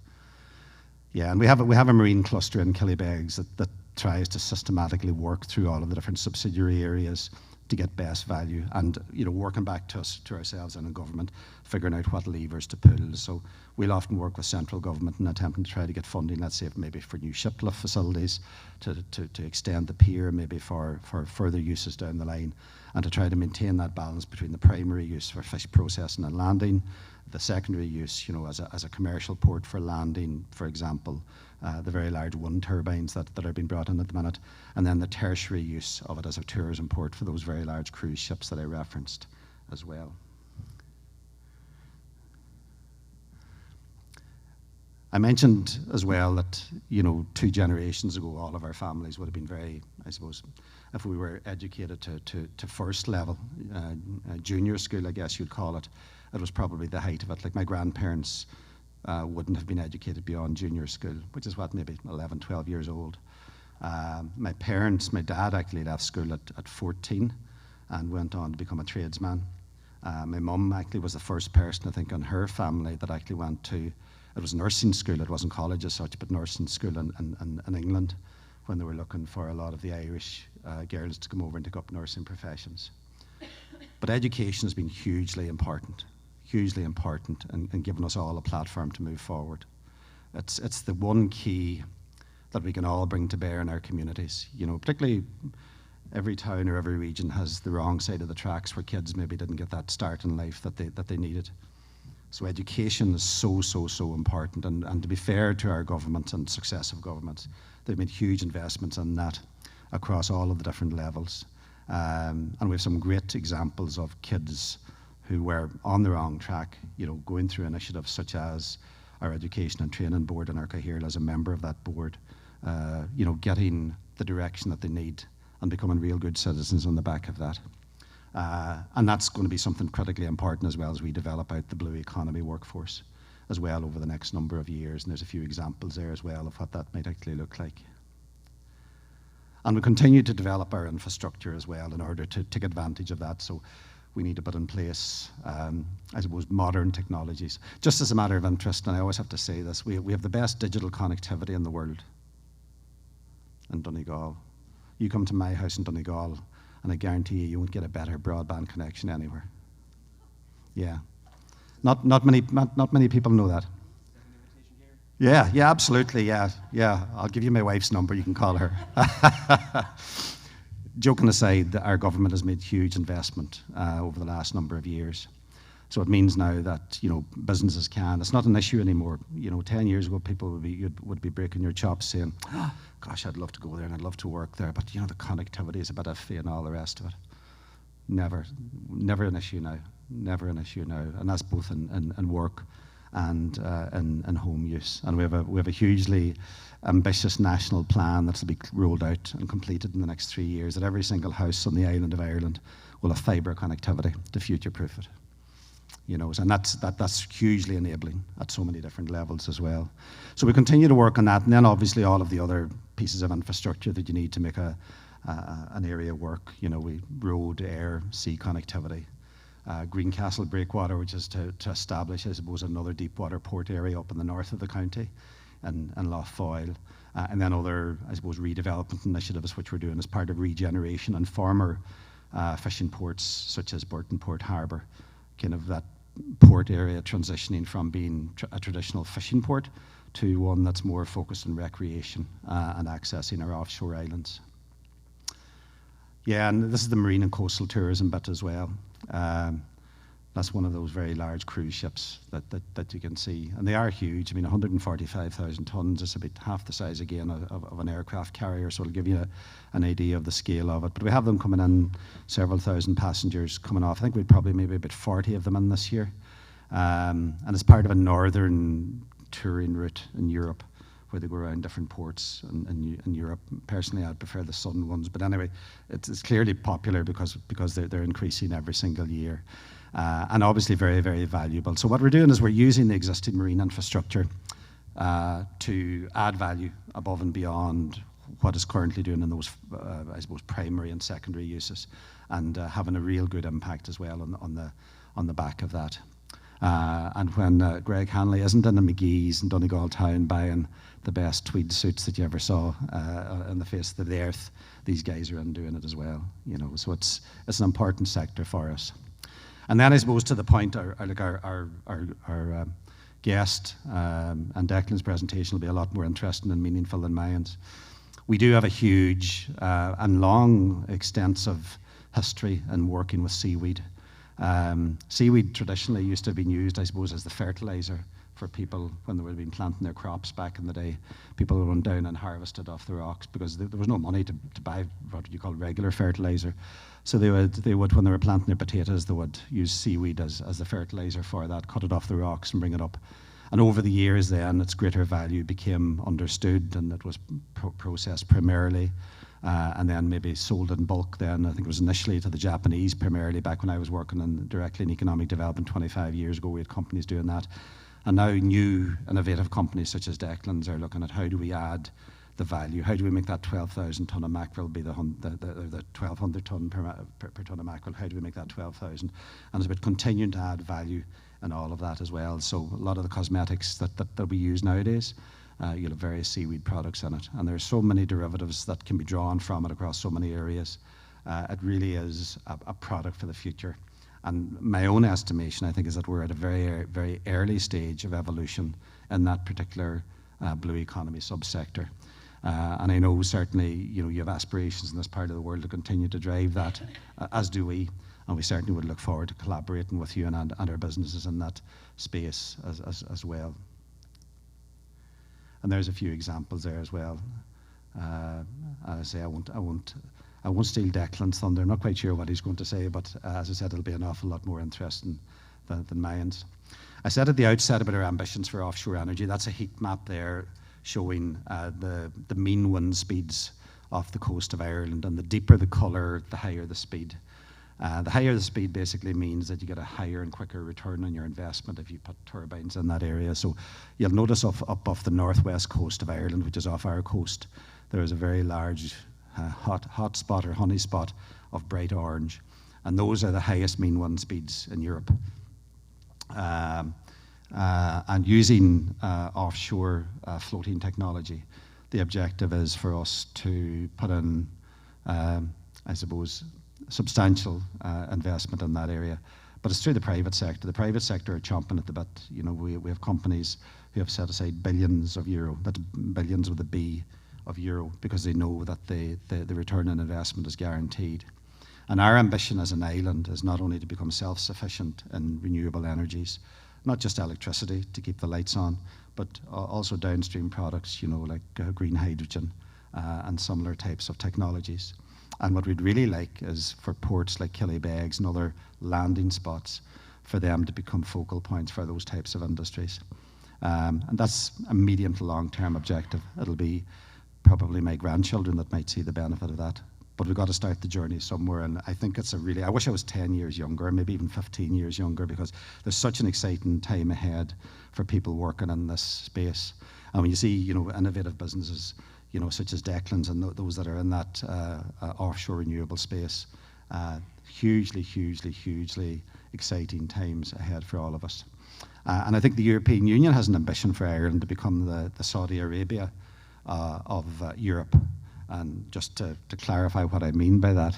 yeah, and we have a marine cluster in Killybegs that tries to systematically work through all of the different subsidiary areas to get best value, and working back to ourselves and the government, figuring out what levers to pull. So we'll often work with central government in attempting to try to get funding, let's say maybe for new shiplift facilities, to extend the pier, maybe for further uses down the line, and to try to maintain that balance between the primary use for fish processing and landing, the secondary use, as a commercial port for landing, for example, the very large wind turbines that are being brought in at the minute, and then the tertiary use of it as a tourism port for those very large cruise ships that I referenced as well. I mentioned as well that, 2 generations ago, all of our families would have been very, I suppose, if we were educated to first level, junior school, I guess you'd call it, it was probably the height of it. Like my grandparents wouldn't have been educated beyond junior school, which is what, maybe 11, 12 years old. My dad actually left school at 14 and went on to become a tradesman. My mum actually was the first person, I think, in her family that actually went to, it was nursing school, it wasn't college as such, but nursing school in England when they were looking for a lot of the Irish girls to come over and take up nursing professions. But education has been hugely important and given us all a platform to move forward. It's the one key that we can all bring to bear in our communities. Particularly every town or every region has the wrong side of the tracks where kids maybe didn't get that start in life that they needed. So education is so important, and to be fair to our government and successive governments, they've made huge investments in that across all of the different levels. And we have some great examples of kids who were on the wrong track, going through initiatives such as our Education and Training Board and our Cahill as a member of that board, getting the direction that they need and becoming real good citizens on the back of that. And that's going to be something critically important as well as we develop out the blue economy workforce as well over the next number of years. And there's a few examples there as well of what that might actually look like. And we continue to develop our infrastructure as well in order to take advantage of that. So we need to put in place, I suppose, modern technologies. Just as a matter of interest, and I always have to say this, we have the best digital connectivity in the world in Donegal. You come to my house in Donegal, and I guarantee you won't get a better broadband connection anywhere. Yeah, not many people know that. Yeah, absolutely, yeah. I'll give you my wife's number, you can call her. Joking aside, our government has made huge investment over the last number of years. So it means now that, businesses it's not an issue anymore. 10 years ago, people would be breaking your chops saying, oh, gosh, I'd love to go there and I'd love to work there, but the connectivity is a bit iffy and all the rest of it. Never an issue now, and that's both in work and in home use. And we have a hugely ambitious national plan that's to be rolled out and completed in the next 3 years, that every single house on the island of Ireland will have fibre connectivity to future-proof it. And that's hugely enabling at so many different levels as well. So we continue to work on that, and then obviously all of the other pieces of infrastructure that you need to make an area work. We road, air, sea connectivity. Greencastle Breakwater, which is to establish, I suppose, another deep water port area up in the north of the county, and Lough Foyle, and then other, I suppose, redevelopment initiatives which we're doing as part of regeneration and former fishing ports such as Burton Port Harbour, kind of that port area transitioning from being a traditional fishing port to one that's more focused on recreation and accessing our offshore islands. Yeah, and this is the marine and coastal tourism bit as well. That's one of those very large cruise ships that you can see. And they are huge. I mean, 145,000 tons is about half the size, again, of an aircraft carrier, so it'll give you an idea of the scale of it. But we have them coming in, several thousand passengers coming off. I think we'd probably maybe about 40 of them in this year. And it's part of a northern touring route in Europe, where they go around different ports in Europe. Personally, I'd prefer the southern ones, but anyway, it's clearly popular because they're increasing every single year, and obviously very, very valuable. So what we're doing is we're using the existing marine infrastructure to add value above and beyond what is currently doing in those, I suppose, primary and secondary uses, and having a real good impact as well on the back of that. And when Greg Hanley isn't in the McGee's in Donegal town buying the best tweed suits that you ever saw on the face of the earth, these guys are in doing it as well. You know, so it's an important sector for us. And then I suppose to the point, our guest and Declan's presentation will be a lot more interesting and meaningful than mine. We do have a huge and long, extensive history in working with seaweed. Seaweed traditionally used to have been used, I suppose, as the fertilizer for people when they would have been planting their crops back in the day. People would run down and harvest it off the rocks because there was no money to buy what you call regular fertilizer. So they would when they were planting their potatoes, they would use seaweed as the fertilizer for that, cut it off the rocks and bring it up. And over the years then, its greater value became understood, and it was processed primarily and then maybe sold in bulk then. I think it was initially to the Japanese primarily. Back when I was working directly in economic development 25 years ago, we had companies doing that. And now new innovative companies such as Declan's are looking at how do we add the value, how do we make that 12,000 tonne of mackerel be the 1,200 tonne per tonne of mackerel, how do we make that 12,000? And it's about continuing to add value in all of that as well. So a lot of the cosmetics that we use nowadays, you'll have various seaweed products in it. And there are so many derivatives that can be drawn from it across so many areas. It really is a product for the future. And my own estimation, I think, is that we're at a very, very early stage of evolution in that particular blue economy subsector. And I know certainly, you have aspirations in this part of the world to continue to drive that, as do we. And we certainly would look forward to collaborating with you and our businesses in that space as well. And there's a few examples there as well. As I say, I won't steal Declan's thunder. I'm not quite sure what he's going to say, but as I said, it'll be an awful lot more interesting than mine's. I said at the outset about our ambitions for offshore energy. That's a heat map there showing the mean wind speeds off the coast of Ireland, and the deeper the colour, the higher the speed. The higher the speed basically means that you get a higher and quicker return on your investment if you put turbines in that area. So you'll notice up off the northwest coast of Ireland, which is off our coast, there is a very large hot spot or honey spot of bright orange, and those are the highest mean wind speeds in Europe. And using offshore floating technology, the objective is for us to put in, I suppose, substantial investment in that area. But it's through the private sector. The private sector are chomping at the bit. We have companies who have set aside billions of euro, that's billions with a B, of euro, because they know that the return on investment is guaranteed. And our ambition as an island is not only to become self-sufficient in renewable energies, not just electricity to keep the lights on, but also downstream products, like green hydrogen and similar types of technologies. And what we'd really like is for ports like Killybegs and other landing spots for them to become focal points for those types of industries. And that's a medium to long-term objective. It'll be probably my grandchildren that might see the benefit of that. But we've got to start the journey somewhere, and I think it's I wish I was 10 years younger, maybe even 15 years younger, because there's such an exciting time ahead for people working in this space. And when you see, innovative businesses, such as Declan's and those that are in that offshore renewable space, hugely, hugely, hugely exciting times ahead for all of us. And I think the European Union has an ambition for Ireland to become the Saudi Arabia of Europe. And just to clarify what I mean by that,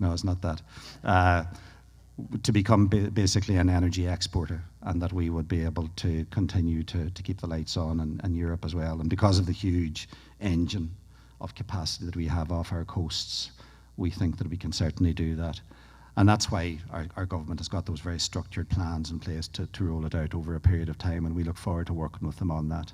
no, it's not that. To become basically an energy exporter, and that we would be able to continue to keep the lights on in Europe as well. And because of the huge engine of capacity that we have off our coasts, we think that we can certainly do that. And that's why our government has got those very structured plans in place to roll it out over a period of time, and we look forward to working with them on that.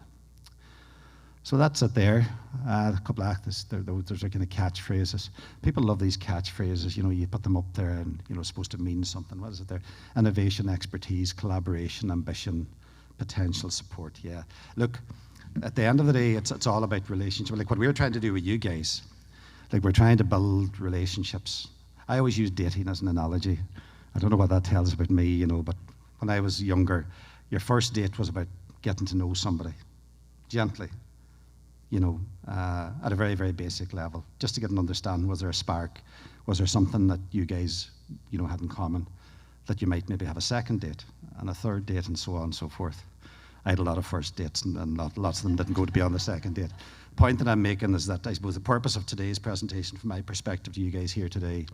So that's it there. A couple of those are kind of catchphrases. People love these catchphrases. You put them up there and, it's supposed to mean something. What is it there? Innovation, expertise, collaboration, ambition, potential, support. Yeah. Look, at the end of the day, it's all about relationship. Like what we're trying to do with you guys, like we're trying to build relationships. I always use dating as an analogy. I don't know what that tells about me, but when I was younger, your first date was about getting to know somebody gently. At a very, very basic level, just to get an understanding. Was there a spark? Was there something that you guys, had in common, that you might maybe have a second date and a third date and so on and so forth? I had a lot of first dates and lots of them didn't go to be on the second date. The point that I'm making is that I suppose the purpose of today's presentation, from my perspective to you guys here today,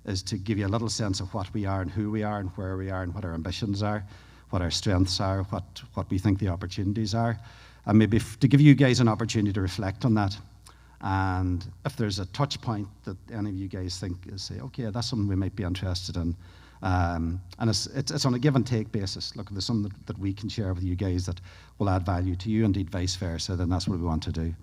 is to give you a little sense of what we are and who we are and where we are and what our ambitions are, what our strengths are, what we think the opportunities are. And maybe to give you guys an opportunity to reflect on that. And if there's a touch point that any of you guys think is, say, okay, that's something we might be interested in. And it's on a give and take basis. Look, if there's something that we can share with you guys that will add value to you, indeed vice versa, then that's what we want to do.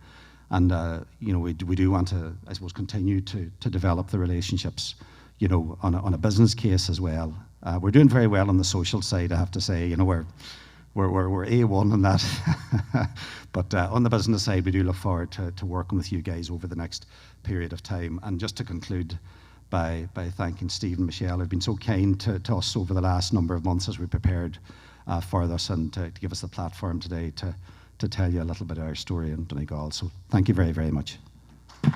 And we do want to, I suppose, continue to develop the relationships, on a business case as well. We're doing very well on the social side, I have to say. We're A1 on that. But on the business side, we do look forward to working with you guys over the next period of time. And just to conclude by thanking Steve and Michelle, who've been so kind to us over the last number of months as we prepared for this, and to give us the platform today to tell you a little bit of our story in Donegal. So thank you very, very much. Thank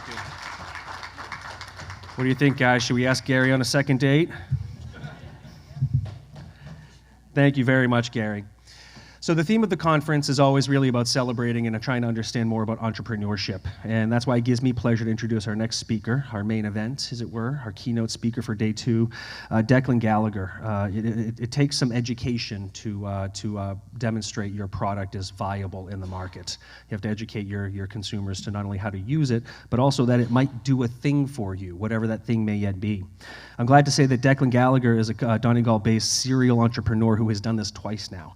you. What do you think, guys? Should we ask Gary on a second date? Thank you very much, Gary. So the theme of the conference is always really about celebrating and trying to understand more about entrepreneurship. And that's why it gives me pleasure to introduce our next speaker, our main event, as it were, our keynote speaker for day 2, Declan Gallagher. It takes some education to demonstrate your product is viable in the market. You have to educate your consumers to not only how to use it, but also that it might do a thing for you, whatever that thing may yet be. I'm glad to say that Declan Gallagher is a Donegal-based serial entrepreneur who has done this twice now.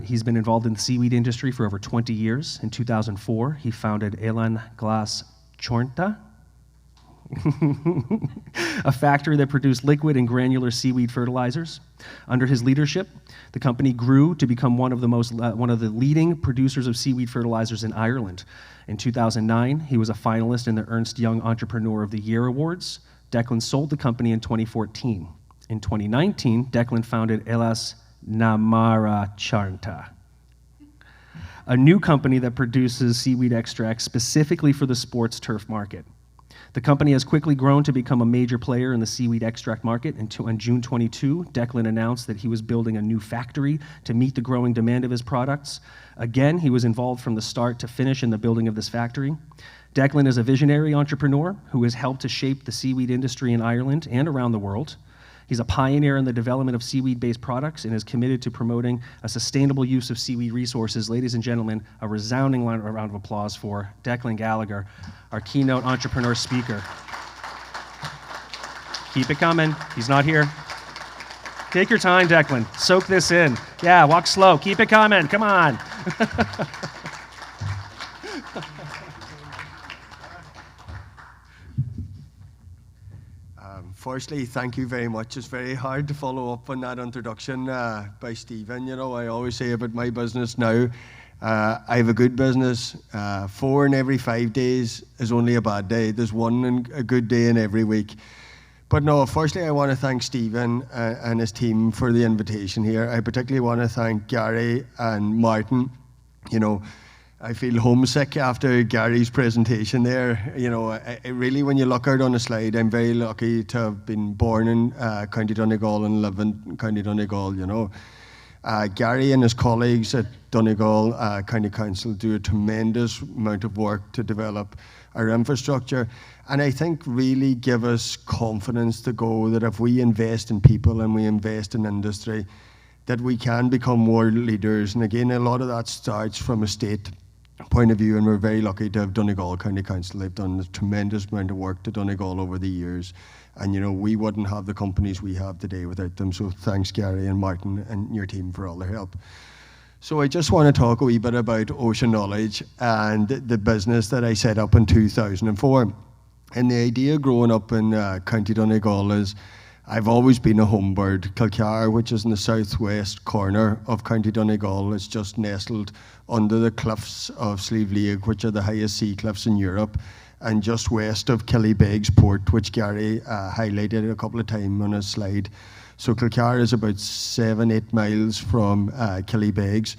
He's been involved in the seaweed industry for over 20 years. In 2004, he founded Elan Glass Chornta, a factory that produced liquid and granular seaweed fertilizers. Under his leadership, the company grew to become one of the leading producers of seaweed fertilizers in Ireland. In 2009, he was a finalist in the Ernst Young Entrepreneur of the Year Awards. Declan sold the company in 2014. In 2019, Declan founded Elas Namara Charnta, a new company that produces seaweed extracts specifically for the sports turf market. The company has quickly grown to become a major player in the seaweed extract market. And on June 22, Declan announced that he was building a new factory to meet the growing demand of his products. Again, he was involved from the start to finish in the building of this factory. Declan is a visionary entrepreneur who has helped to shape the seaweed industry in Ireland and around the world. He's a pioneer in the development of seaweed-based products and is committed to promoting a sustainable use of seaweed resources. Ladies and gentlemen, a resounding round of applause for Declan Gallagher, our keynote entrepreneur speaker. Keep it coming. He's not here. Take your time, Declan. Soak this in. Yeah, walk slow. Keep it coming. Come on. Firstly, thank you very much. It's very hard to follow up on that introduction by Stephen. I always say about my business now, I have a good business. 4 in every 5 days is only a bad day. There's a good day in every week. But no, firstly, I want to thank Stephen and his team for the invitation here. I particularly want to thank Gary and Martin. I feel homesick after Gary's presentation there. I really, when you look out on the slide, I'm very lucky to have been born in County Donegal and live in County Donegal, Gary and his colleagues at Donegal County Council do a tremendous amount of work to develop our infrastructure. And I think really give us confidence to go that if we invest in people and we invest in industry, that we can become world leaders. And again, a lot of that starts from a state point of view, and we're very lucky to have Donegal County Council. They've done a tremendous amount of work to Donegal over the years. And we wouldn't have the companies we have today without them. So thanks, Gary and Martin and your team for all their help. So I just want to talk a wee bit about Ocean Knowledge and the business that I set up in 2004. And the idea growing up in County Donegal is I've always been a home bird. Kilcar, which is in the southwest corner of County Donegal, is just nestled under the cliffs of Slieve League, which are the highest sea cliffs in Europe, and just west of Killybegs Port, which Gary highlighted a couple of times on his slide. So Kilcar is about 7-8 miles from Killybegs.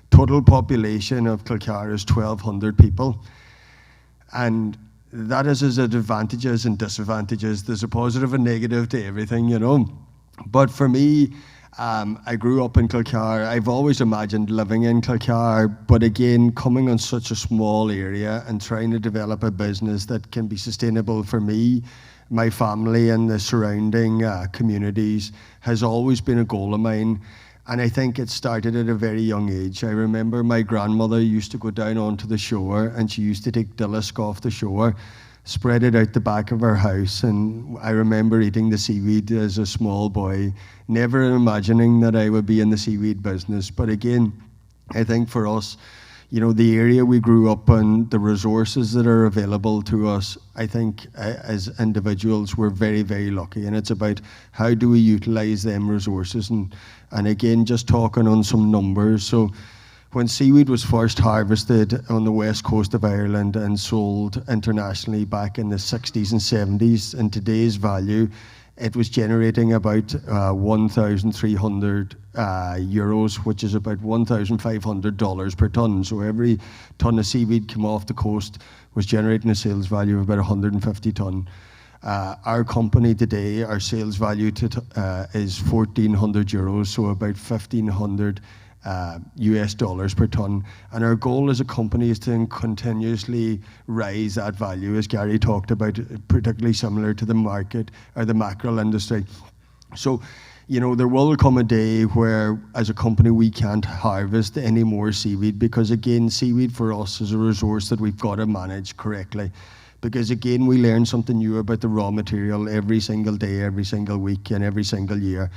Total population of Kilcar is 1,200 people. And that is as advantages and disadvantages. There's a positive and negative to everything, But for me, I grew up in Kilcar. I've always imagined living in Kilcar, but again, coming on such a small area and trying to develop a business that can be sustainable for me, my family, and the surrounding communities has always been a goal of mine. And I think it started at a very young age. I remember my grandmother used to go down onto the shore, and she used to take dillisk off the shore, spread it out the back of her house. And I remember eating the seaweed as a small boy, never imagining that I would be in the seaweed business. But again, I think for us, the area we grew up in, the resources that are available to us, I think as individuals, we're very, very lucky. And it's about how do we utilize them resources. And again, just talking on some numbers. So when seaweed was first harvested on the west coast of Ireland and sold internationally back in the 60s and 70s, in today's value, it was generating about 1,300 euros, which is about $1,500 per tonne. So every tonne of seaweed came off the coast was generating a sales value of about 150 tonne. Our company today, our sales value is 1,400 euros, so about 1,500 US dollars per tonne. And our goal as a company is to continuously raise that value, as Gary talked about, particularly similar to the market or the mackerel industry. So, there will come a day where, as a company, we can't harvest any more seaweed because, again, seaweed for us is a resource that we've got to manage correctly. Because, again, we learn something new about the raw material every single day, every single week, and every single year.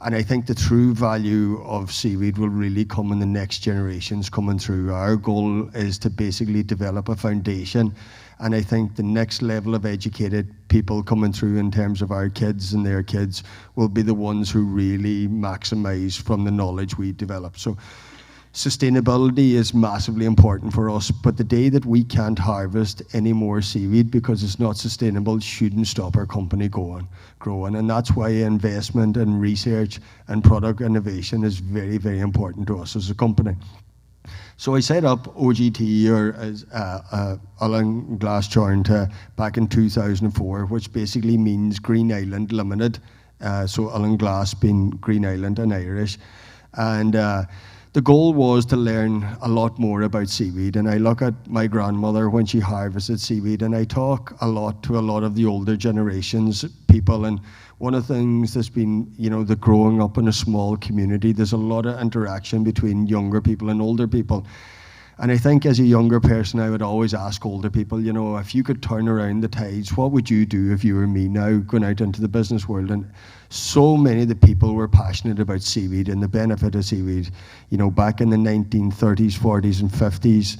And I think the true value of seaweed will really come in the next generations coming through. Our goal is to basically develop a foundation. And I think the next level of educated people coming through in terms of our kids and their kids will be the ones who really maximize from the knowledge we develop. So sustainability is massively important for us, but the day that we can't harvest any more seaweed because it's not sustainable shouldn't stop our company growing. And that's why investment and research and product innovation is very, very important to us as a company. So I set up OGT, or as Oil and Glass Charnta, back in 2004, which basically means Green Island Limited. So Oil and Glass being Green Island in Irish. And the goal was to learn a lot more about seaweed. And I look at my grandmother when she harvested seaweed, and I talk a lot to a lot of the older generations people. And one of the things that's been, the growing up in a small community, there's a lot of interaction between younger people and older people. And I think as a younger person, I would always ask older people, if you could turn around the tides, what would you do if you were me now going out into the business world? And so many of the people were passionate about seaweed and the benefit of seaweed. Back in the 1930s, 40s, and 50s,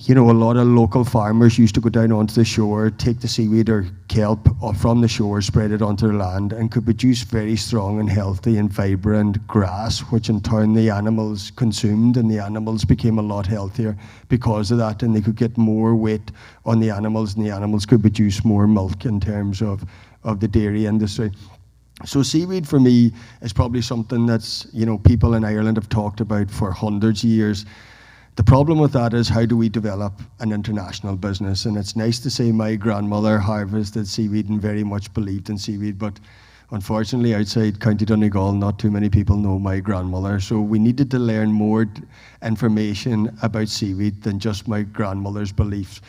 a lot of local farmers used to go down onto the shore, take the seaweed or kelp from the shore, spread it onto the land, and could produce very strong and healthy and vibrant grass, which in turn the animals consumed, and the animals became a lot healthier because of that, and they could get more weight on the animals, and the animals could produce more milk in terms of the dairy industry. So seaweed for me is probably something that's, people in Ireland have talked about for hundreds of years. The problem with that is how do we develop an international business? And it's nice to say my grandmother harvested seaweed and very much believed in seaweed, but unfortunately outside County Donegal, not too many people know my grandmother. So we needed to learn more information about seaweed than just my grandmother's beliefs.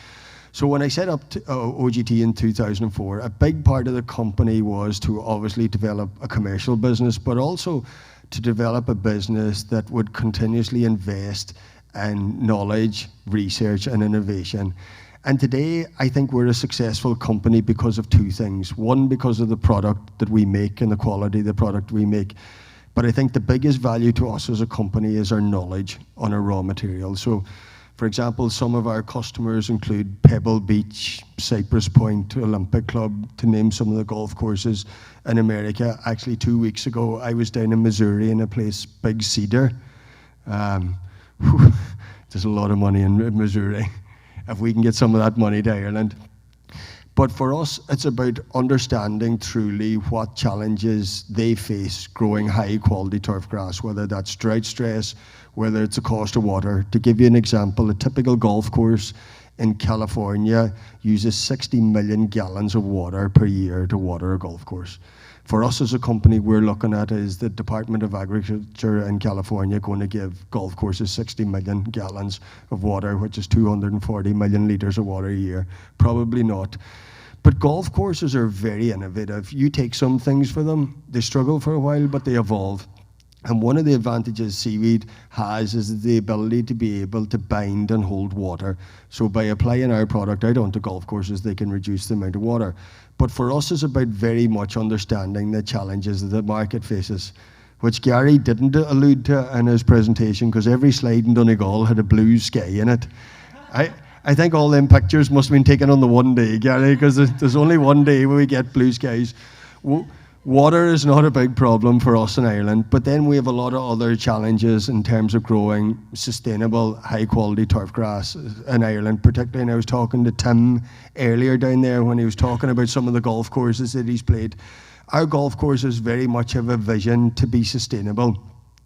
So when I set up OGT in 2004, a big part of the company was to obviously develop a commercial business, but also to develop a business that would continuously invest in knowledge, research, and innovation. And today, I think we're a successful company because of two things. One, because of the product that we make and the quality of the product we make. But I think the biggest value to us as a company is our knowledge on our raw materials. So, for example, some of our customers include Pebble Beach, Cypress Point, Olympic Club, to name some of the golf courses in America. Actually, 2 weeks ago, I was down in Missouri in a place, Big Cedar. There's a lot of money in Missouri. If we can get some of that money to Ireland. But for us, it's about understanding truly what challenges they face growing high quality turf grass, whether that's drought stress, whether it's the cost of water. To give you an example, a typical golf course in California uses 60 million gallons of water per year to water a golf course. For us as a company, we're looking at is the Department of Agriculture in California going to give golf courses 60 million gallons of water, which is 240 million litres of water a year? Probably not. But golf courses are very innovative. You take some things for them, they struggle for a while, but they evolve. And one of the advantages seaweed has is the ability to be able to bind and hold water. So by applying our product out onto golf courses, they can reduce the amount of water. But for us, it's about very much understanding the challenges that the market faces, which Gary didn't allude to in his presentation, because every slide in Donegal had a blue sky in it. I think all them pictures must have been taken on the one day, Gary, because there's only one day where we get blue skies. Water is not a big problem for us in Ireland, but then we have a lot of other challenges in terms of growing sustainable, high-quality turf grass in Ireland, particularly. And I was talking to Tim earlier down there when he was talking about some of the golf courses that he's played. Our golf courses very much have a vision to be sustainable.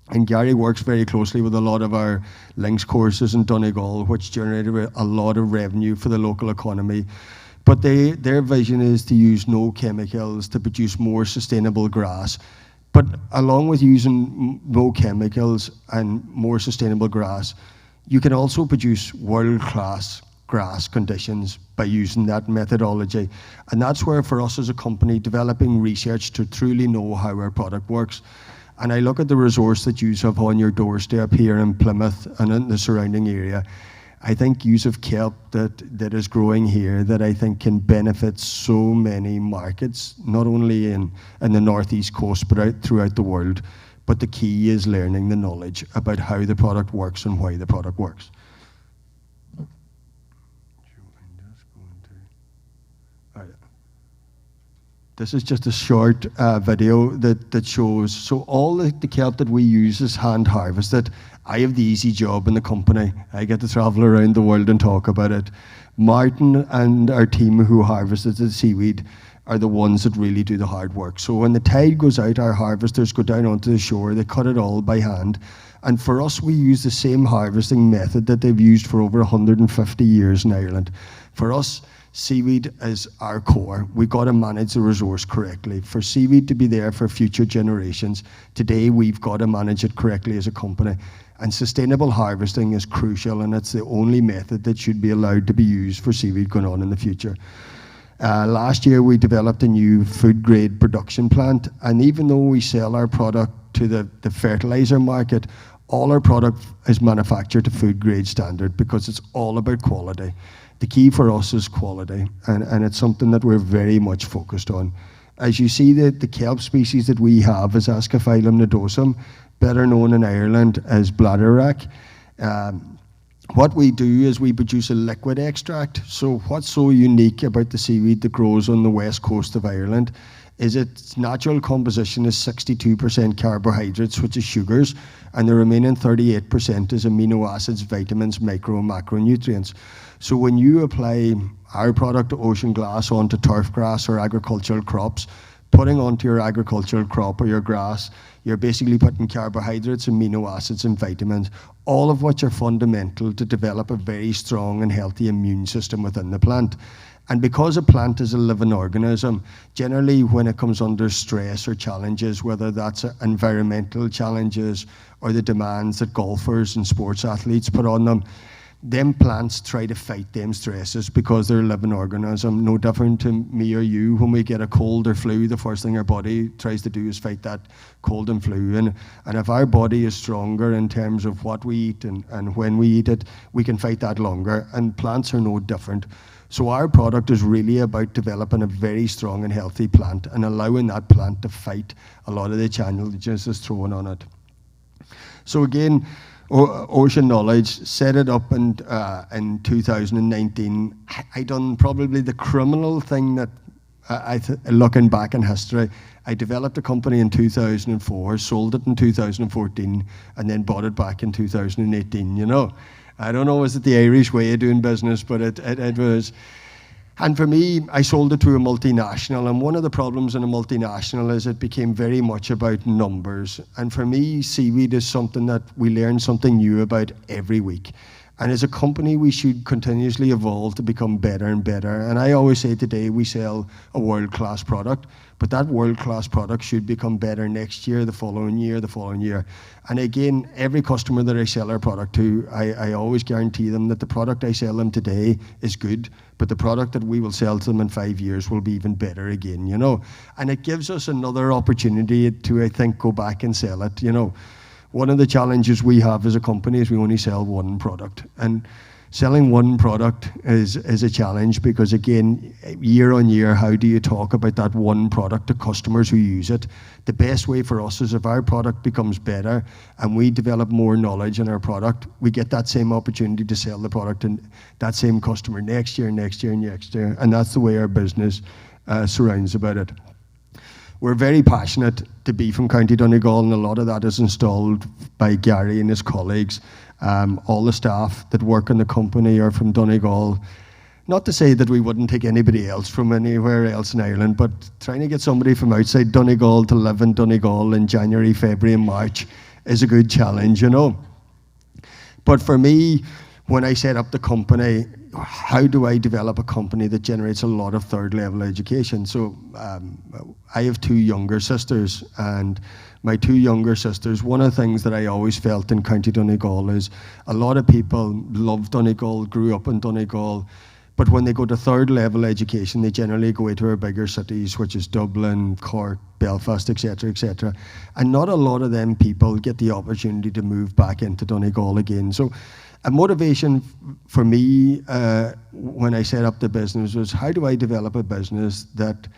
And Gary works very closely with a lot of our links courses in Donegal, which generated a lot of revenue for the local economy. But their vision is to use no chemicals to produce more sustainable grass. But along with using no chemicals and more sustainable grass, you can also produce world-class grass conditions by using that methodology. And that's where, for us as a company, developing research to truly know how our product works. And I look at the resource that you have on your doorstep here in Plymouth and in the surrounding area. I think use of kelp that is growing here that I think can benefit so many markets, not only in the northeast coast, but throughout the world. But the key is learning the knowledge about how the product works and why the product works. This is just a short video that shows, so all the kelp that we use is hand harvested. I have the easy job in the company. I get to travel around the world and talk about it. Martin and our team who harvested the seaweed are the ones that really do the hard work. So when the tide goes out, our harvesters go down onto the shore, they cut it all by hand. And for us, we use the same harvesting method that they've used for over 150 years in Ireland. For us, seaweed is our core. We've got to manage the resource correctly. For seaweed to be there for future generations, today we've got to manage it correctly as a company. And sustainable harvesting is crucial, and it's the only method that should be allowed to be used for seaweed going on in the future. Last year we developed a new food grade production plant, and even though we sell our product to the fertilizer market, all our product is manufactured to food grade standard because it's all about quality. The key for us is quality, and it's something that we're very much focused on. As you see, the kelp species that we have is Ascophyllum nodosum, better known in Ireland as bladderwrack. What we do is we produce a liquid extract. So what's so unique about the seaweed that grows on the west coast of Ireland is its natural composition is 62% carbohydrates, which is sugars, and the remaining 38% is amino acids, vitamins, micro and macronutrients. So when you apply our product, ocean glass, onto turf grass or agricultural crops, putting onto your agricultural crop or your grass, you're basically putting carbohydrates, amino acids and vitamins, all of which are fundamental to develop a very strong and healthy immune system within the plant. And because a plant is a living organism, generally when it comes under stress or challenges, whether that's environmental challenges or the demands that golfers and sports athletes put on them, them plants try to fight them stresses because they're a living organism, no different to me or you. When we get a cold or flu, the first thing our body tries to do is fight that cold and flu. And if our body is stronger in terms of what we eat and when we eat it, we can fight that longer. And plants are no different. So our product is really about developing a very strong and healthy plant and allowing that plant to fight a lot of the challenges that's thrown on it. So again, Ocean Knowledge set it up in 2019. I done probably the criminal thing that, looking back in history, I developed a company in 2004, sold it in 2014, and then bought it back in 2018, you know. I don't know, was it the Irish way of doing business, but it was. And for me, I sold it to a multinational, and one of the problems in a multinational is it became very much about numbers. And for me, seaweed is something that we learn something new about every week. And as a company, we should continuously evolve to become better and better. And I always say today we sell a world-class product, but that world-class product should become better next year, the following year, the following year. And again, every customer that I sell our product to, I always guarantee them that the product I sell them today is good, but the product that we will sell to them in 5 years will be even better again, you know. And it gives us another opportunity to, I think, go back and sell it, you know. One of the challenges we have as a company is we only sell one product. And selling one product is a challenge because, again, year on year, how do you talk about that one product to customers who use it? The best way for us is if our product becomes better and we develop more knowledge in our product, we get that same opportunity to sell the product to that same customer next year, next year, next year. And that's the way our business surrounds about it. We're very passionate to be from County Donegal, and a lot of that is installed by Gary and his colleagues. All the staff that work in the company are from Donegal. Not to say that we wouldn't take anybody else from anywhere else in Ireland, but trying to get somebody from outside Donegal to live in Donegal in January, February and March is a good challenge, you know. But for me, when I set up the company, how do I develop a company that generates a lot of third level education? So I have two younger sisters, and my two younger sisters, one of the things that I always felt in County Donegal is a lot of people love Donegal, grew up in Donegal, but when they go to third level education, they generally go into our bigger cities, which is Dublin, Cork, Belfast, etc., etc. And not a lot of them people get the opportunity to move back into Donegal again. So a motivation for me when I set up the business was, how do I develop a business that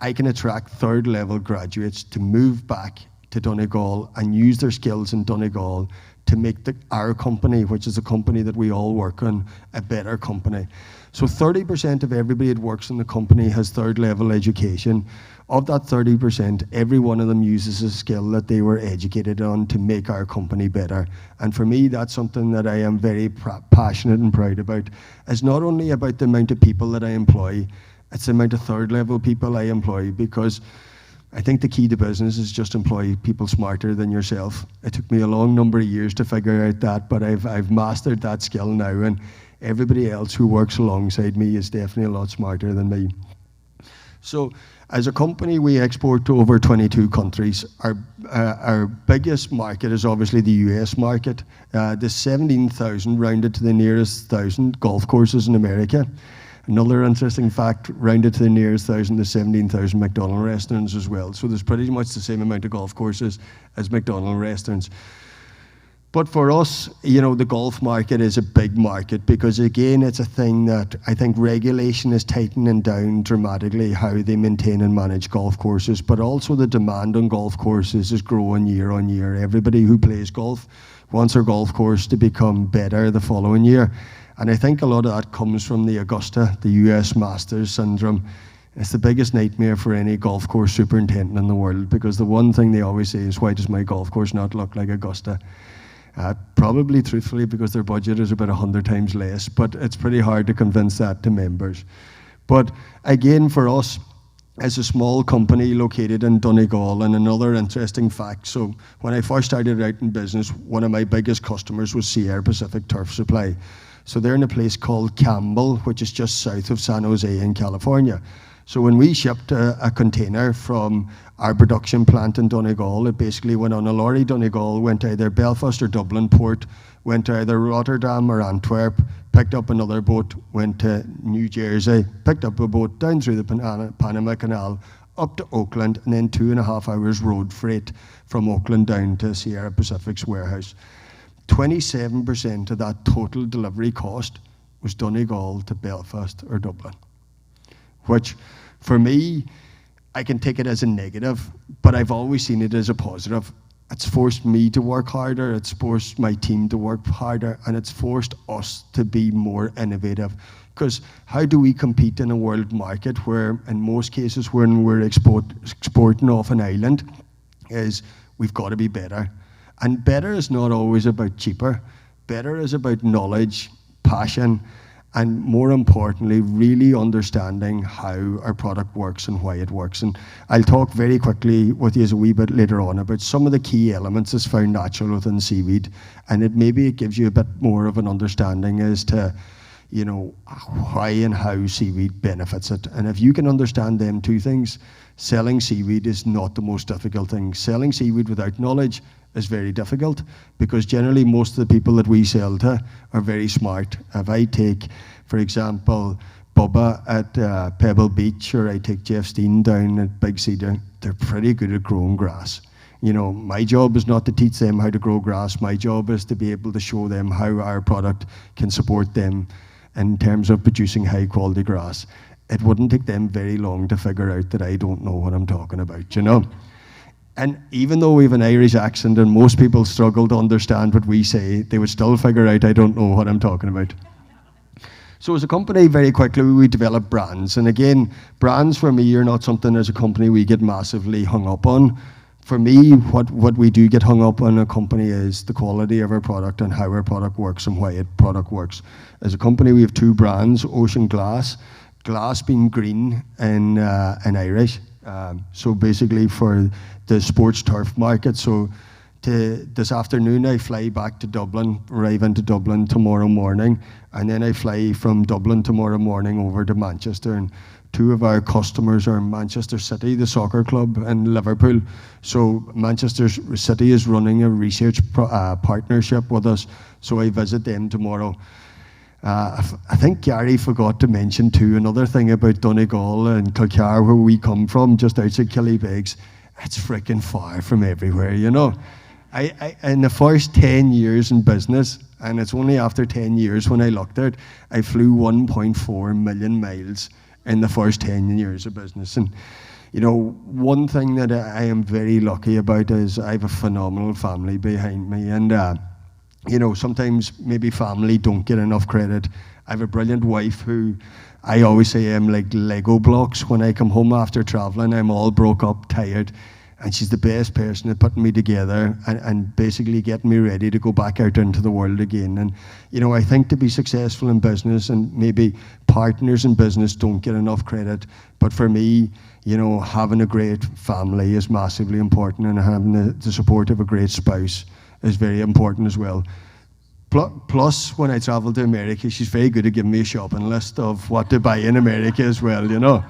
I can attract third level graduates to move back to Donegal and use their skills in Donegal to make our company, which is a company that we all work on, a better company. So 30% of everybody that works in the company has third level education. Of that 30%, every one of them uses a skill that they were educated on to make our company better. And for me, that's something that I am very passionate and proud about. It's not only about the amount of people that I employ, it's the amount of third level people I employ, because I think the key to business is just employ people smarter than yourself. It took me a long number of years to figure out that, but I've mastered that skill now, and everybody else who works alongside me is definitely a lot smarter than me. So as a company, we export to over 22 countries. Our biggest market is obviously the US market. There's 17,000, rounded to the nearest 1,000, golf courses in America. Another interesting fact, rounded to the nearest 1,000, there's 17,000 McDonald's restaurants as well. So there's pretty much the same amount of golf courses as McDonald's restaurants. But for us, you know, the golf market is a big market because, again, it's a thing that I think regulation is tightening down dramatically how they maintain and manage golf courses, but also the demand on golf courses is growing year on year. Everybody who plays golf wants their golf course to become better the following year. And I think a lot of that comes from the Augusta, the US Masters syndrome. It's the biggest nightmare for any golf course superintendent in the world, because the one thing they always say is, why does my golf course not look like Augusta? Probably truthfully because their budget is about 100 times less, but it's pretty hard to convince that to members. But again, for us, as a small company located in Donegal, and another interesting fact, so when I first started out in business, one of my biggest customers was Sierra Pacific Turf Supply. So they're in a place called Campbell, which is just south of San Jose in California. So when we shipped a container from our production plant in Donegal, it basically went on a lorry. Donegal went to either Belfast or Dublin port, went to either Rotterdam or Antwerp, picked up another boat, went to New Jersey, picked up a boat down through the Panama Canal, up to Oakland, and then 2.5 hours road freight from Oakland down to Sierra Pacific's warehouse. 27% of that total delivery cost was Donegal to Belfast or Dublin, which for me, I can take it as a negative, but I've always seen it as a positive. It's forced me to work harder, it's forced my team to work harder, and it's forced us to be more innovative. Because how do we compete in a world market where, in most cases, when we're exporting off an island, is we've got to be better. And better is not always about cheaper. Better is about knowledge, passion, and more importantly, really understanding how our product works and why it works. And I'll talk very quickly with you a wee bit later on about some of the key elements that's found natural within seaweed, and it gives you a bit more of an understanding as to, you know, why and how seaweed benefits it. And if you can understand them two things, selling seaweed is not the most difficult thing. Selling seaweed without knowledge is very difficult, because generally most of the people that we sell to are very smart. If I take, for example, Bubba at Pebble Beach, or I take Jeff Steen down at Big Cedar, they're pretty good at growing grass. You know, my job is not to teach them how to grow grass. My job is to be able to show them how our product can support them in terms of producing high quality grass. It wouldn't take them very long to figure out that I don't know what I'm talking about, you know? And even though we have an Irish accent and most people struggle to understand what we say, they would still figure out I don't know what I'm talking about. So as a company, very quickly, we develop brands. And again, brands for me are not something as a company we get massively hung up on. For me, what we do get hung up on a company is the quality of our product and how our product works and why our product works. As a company, we have two brands, Ocean Glass, glass being green in Irish. So basically for the sports turf market. So this afternoon I fly back to Dublin, arrive into Dublin tomorrow morning, and then I fly from Dublin tomorrow morning over to Manchester. And two of our customers are Manchester City, the soccer club, and Liverpool. So Manchester City is running a research partnership with us, so I visit them tomorrow. I think Gary forgot to mention too, another thing about Donegal and Kilcar, where we come from, just outside Killybegs. It's freaking far from everywhere, you know. I in the first 10 years in business, and it's only after 10 years when I looked at it, I flew 1.4 million miles in the first 10 years of business. And, you know, one thing that I am very lucky about is I have a phenomenal family behind me. And, you know, sometimes maybe family don't get enough credit. I have a brilliant wife who I always say I'm like Lego blocks. When I come home after traveling, I'm all broke up, tired, and she's the best person at putting me together and basically getting me ready to go back out into the world again. And, you know, I think to be successful in business, and maybe partners in business don't get enough credit, but for me, you know, having a great family is massively important, and having the support of a great spouse is very important as well. Plus, when I travel to America, she's very good at giving me a shopping list of what to buy in America as well, you know.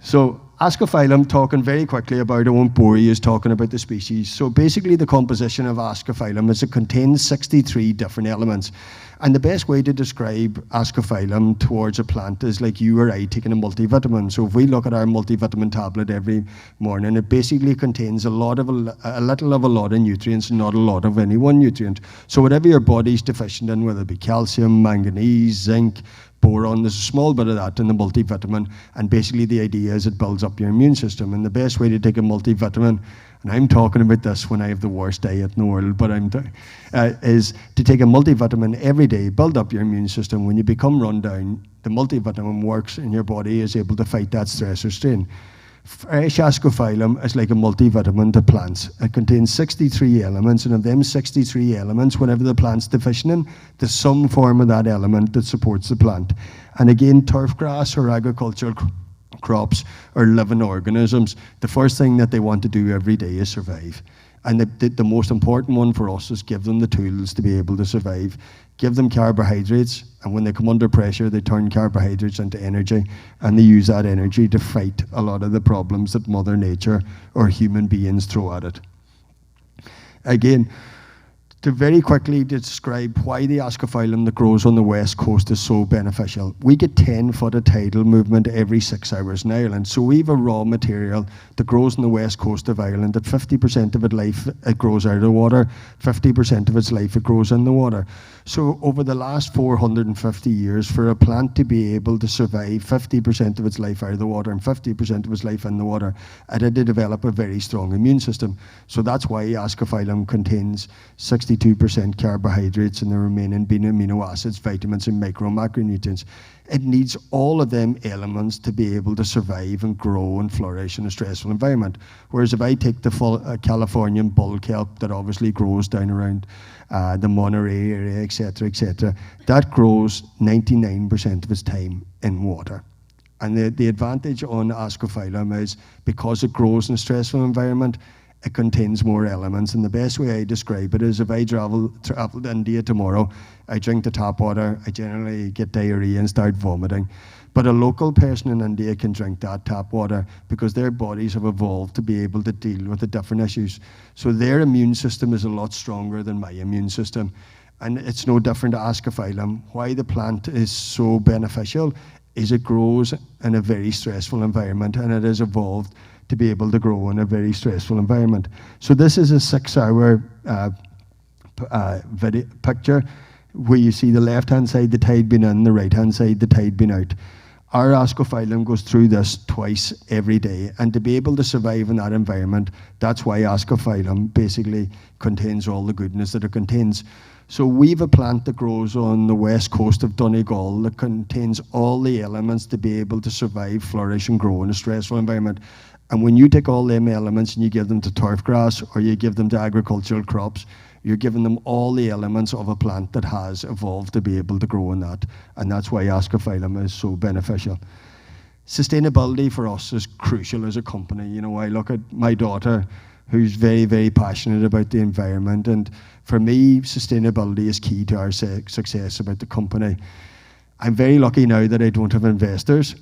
So, Ascophyllum, talking very quickly about, I won't bore you, is talking about the species. So basically the composition of Ascophyllum is it contains 63 different elements. And the best way to describe Ascophyllum towards a plant is like you or I taking a multivitamin. So if we look at our multivitamin tablet every morning, it basically contains a little of a lot of nutrients and not a lot of any one nutrient. So whatever your body's deficient in, whether it be calcium, manganese, zinc, boron, there's a small bit of that in the multivitamin, and basically the idea is it builds up your immune system. And the best way to take a multivitamin, and I'm talking about this when I have the worst diet in the world, but is to take a multivitamin every day, build up your immune system. When you become run down, the multivitamin works and your body is able to fight that stress or strain. Fresh Ascophyllum is like a multivitamin to plants. It contains 63 elements, and of them 63 elements, whatever the plant's deficient in, there's some form of that element that supports the plant. And again, turf grass or agricultural crops are living organisms. The first thing that they want to do every day is survive. And the most important one for us is give them the tools to be able to survive. Give them carbohydrates, and when they come under pressure, they turn carbohydrates into energy, and they use that energy to fight a lot of the problems that Mother Nature or human beings throw at it. Again, to very quickly describe why the ascophyllum that grows on the west coast is so beneficial. We get 10 foot of tidal movement every 6 hours in Ireland. So we have a raw material that grows on the west coast of Ireland that 50% of its life it grows out of the water, 50% of its life it grows in the water. So over the last 450 years, for a plant to be able to survive 50% of its life out of the water and 50% of its life in the water, it had to develop a very strong immune system. So that's why ascophyllum contains 62% carbohydrates and the remaining being amino acids, vitamins, and micro and macronutrients. It needs all of them elements to be able to survive and grow and flourish in a stressful environment. Whereas if I take the full Californian bull kelp that obviously grows down around the Monterey area, etc., that grows 99% of its time in water. And the advantage on ascophyllum is because it grows in a stressful environment, it contains more elements. And the best way I describe it is if I travel to India tomorrow, I drink the tap water, I generally get diarrhea and start vomiting. But a local person in India can drink that tap water because their bodies have evolved to be able to deal with the different issues. So their immune system is a lot stronger than my immune system. And it's no different to ascophyllum. Why the plant is so beneficial is it grows in a very stressful environment, and it has evolved to be able to grow in a very stressful environment. So this is a 6-hour picture where you see the left-hand side, the tide being in, the right-hand side, the tide being out. Our ascophyllum goes through this twice every day, and to be able to survive in that environment, that's why ascophyllum basically contains all the goodness that it contains. So we've a plant that grows on the west coast of Donegal that contains all the elements to be able to survive, flourish, and grow in a stressful environment. And when you take all them elements and you give them to turf grass or you give them to agricultural crops, you're giving them all the elements of a plant that has evolved to be able to grow in that. And that's why ascophyllum is so beneficial. Sustainability for us is crucial as a company. You know, I look at my daughter who's very, very passionate about the environment. And for me, sustainability is key to our success about the company. I'm very lucky now that I don't have investors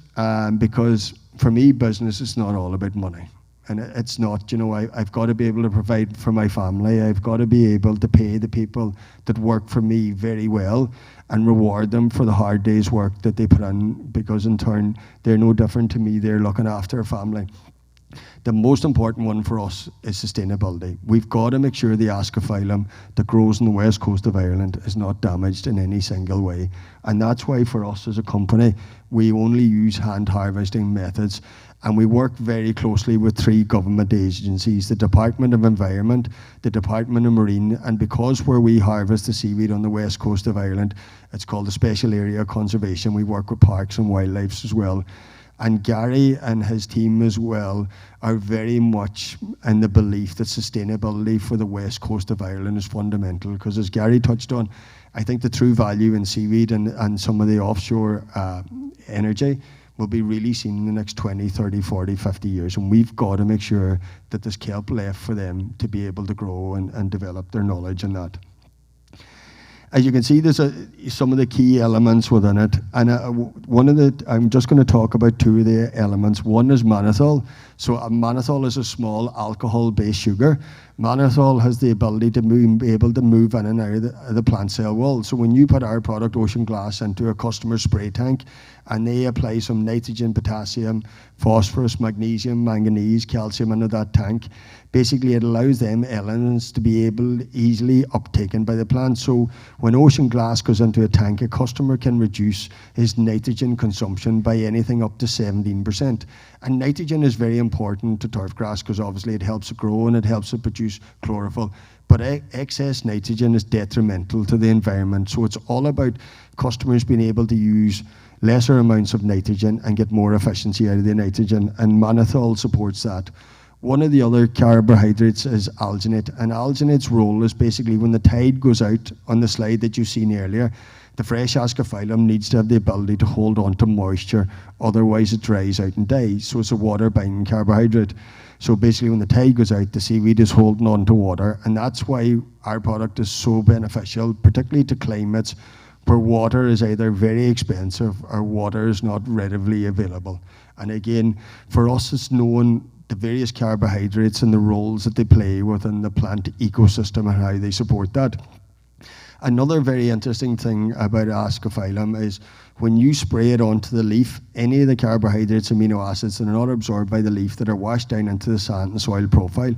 because for me, business is not all about money. And it's not, you know, I've got to be able to provide for my family. I've got to be able to pay the people that work for me very well and reward them for the hard day's work that they put in, because in turn, they're no different to me. They're looking after a family. The most important one for us is sustainability. We've got to make sure the ascophyllum that grows on the west coast of Ireland is not damaged in any single way. And that's why for us as a company, we only use hand harvesting methods, and we work very closely with 3 government agencies, the Department of Environment, the Department of Marine, and because where we harvest the seaweed on the west coast of Ireland, it's called the Special Area Conservation. We work with parks and wildlife as well. And Gary and his team as well are very much in the belief that sustainability for the west coast of Ireland is fundamental, because as Gary touched on, I think the true value in seaweed and some of the offshore energy will be really seen in the next 20, 30, 40, 50 years. And we've got to make sure that there's kelp left for them to be able to grow and develop their knowledge in that. As you can see, there's some of the key elements within it, and I'm just going to talk about 2 of the elements. One is mannitol. So mannitol is a small alcohol-based sugar. Mannitol has the ability to be able to move in and out of the plant cell wall. So when you put our product, Ocean Glass, into a customer spray tank, and they apply some nitrogen, potassium, phosphorus, magnesium, manganese, calcium into that tank, basically it allows them elements to be able easily uptaken by the plant. So when Ocean Glass goes into a tank, a customer can reduce his nitrogen consumption by anything up to 17%. And nitrogen is very important to turf grass because obviously it helps it grow and it helps it produce chlorophyll. But excess nitrogen is detrimental to the environment. So it's all about customers being able to use lesser amounts of nitrogen and get more efficiency out of the nitrogen, and mannitol supports that. One of the other carbohydrates is alginate, and alginate's role is basically when the tide goes out on the slide that you've seen earlier, The fresh ascophyllum needs to have the ability to hold on to moisture, otherwise it dries out and dies. So it's a water-binding carbohydrate. So basically when the tide goes out, the seaweed is holding on to water, and that's why our product is so beneficial, particularly to climates where water is either very expensive or water is not readily available. And again, for us, it's knowing the various carbohydrates and the roles that they play within the plant ecosystem and how they support that. Another very interesting thing about ascophyllum is when you spray it onto the leaf, any of the carbohydrates, amino acids that are not absorbed by the leaf that are washed down into the sand and soil profile,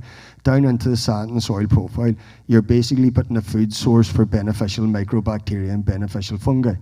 you're basically putting a food source for beneficial microbacteria and beneficial fungi.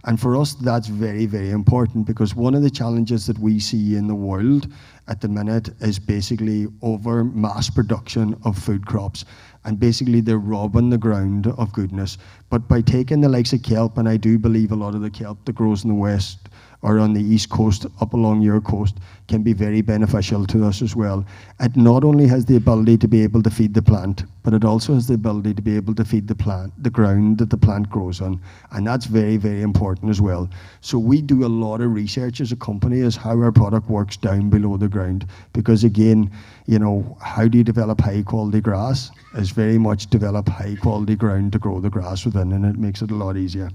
And for us, that's very, very important, because one of the challenges that we see in the world at the minute is basically over mass production of food crops. And basically they're robbing the ground of goodness. But by taking the likes of kelp, and I do believe a lot of the kelp that grows in the west or on the east coast, up along your coast, can be very beneficial to us as well. It not only has the ability to be able to feed the plant, but it also has the ability to be able to feed the plant, the ground that the plant grows on. And that's very, very important as well. So we do a lot of research as a company as how our product works down below the ground. Because again, you know, how do you develop high quality grass? Is very much develop high quality ground to grow the grass within, and it makes it a lot easier.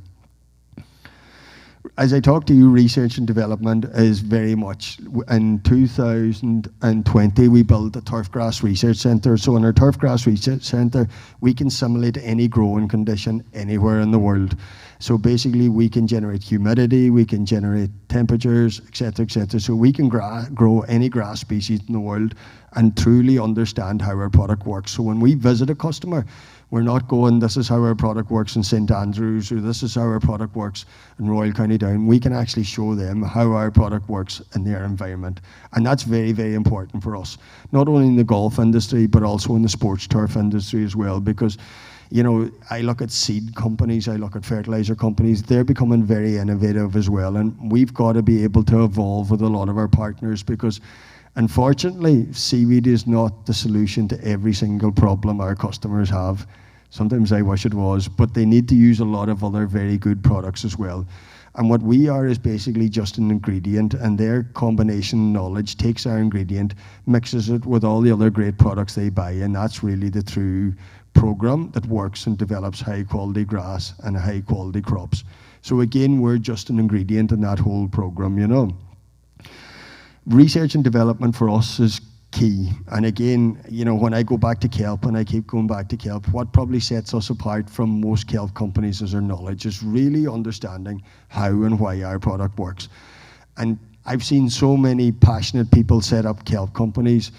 As I talk to you, research and development is very much, in 2020, we built a turfgrass research centre. So in our turfgrass research centre, we can simulate any growing condition anywhere in the world. So basically we can generate humidity, we can generate temperatures, etc., etc. So we can grow any grass species in the world and truly understand how our product works. So when we visit a customer, we're not going, this is how our product works in St. Andrews, or this is how our product works in Royal County Down. We can actually show them how our product works in their environment. And that's very, very important for us. Not only in the golf industry, but also in the sports turf industry as well. Because, you know, I look at seed companies, I look at fertilizer companies, they're becoming very innovative as well. And we've got to be able to evolve with a lot of our partners, because unfortunately, seaweed is not the solution to every single problem our customers have. Sometimes I wish it was, but they need to use a lot of other very good products as well. And what we are is basically just an ingredient, and their combination knowledge takes our ingredient, mixes it with all the other great products they buy, and that's really the true program that works and develops high quality grass and high quality crops. So again, we're just an ingredient in that whole program, you know. Research and development for us is key. And again, you know, when I go back to kelp, and I keep going back to kelp, what probably sets us apart from most kelp companies is our knowledge, is really understanding how and why our product works. And I've seen so many passionate people set up kelp companies,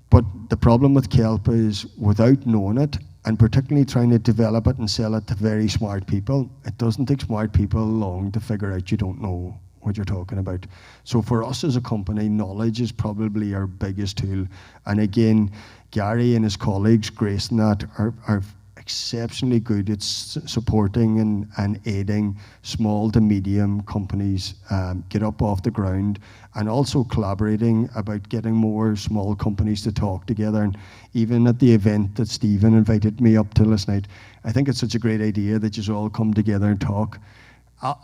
but the problem with kelp is without knowing it, and particularly trying to develop it and sell it to very smart people, it doesn't take smart people long to figure out you don't know what you're talking about. So for us as a company, knowledge is probably our biggest tool. And again, Gary and his colleagues, Grace and that, are exceptionally good at supporting and aiding small to medium companies get up off the ground, and also collaborating about getting more small companies to talk together. And even at the event that Stephen invited me up to last night, I think it's such a great idea that you all come together and talk.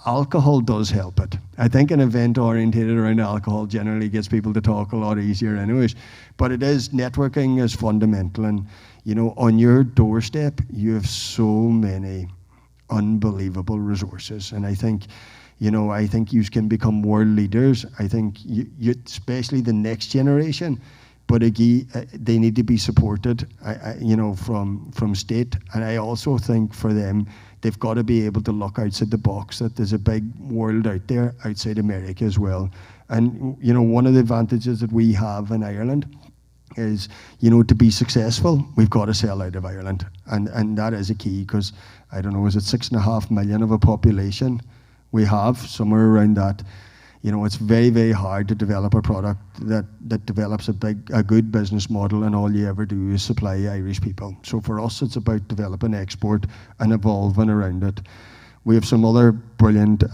Alcohol does help it. I think an event orientated around alcohol generally gets people to talk a lot easier anyways. But it is, networking is fundamental. And, you know, on your doorstep, you have so many unbelievable resources. And I think, you know, I think you can become world leaders. I think you especially the next generation, but again, they need to be supported, you know, from state. And I also think for them, they've got to be able to look outside the box, that there's a big world out there outside America as well. And, you know, one of the advantages that we have in Ireland is, you know, to be successful, we've got to sell out of Ireland. And that is a key, because, I don't know, is it 6.5 million of a population we have, somewhere around that. You know, it's very, very hard to develop a product that develops a good business model, and all you ever do is supply Irish people. So for us, it's about developing export and evolving around it. We have some other brilliant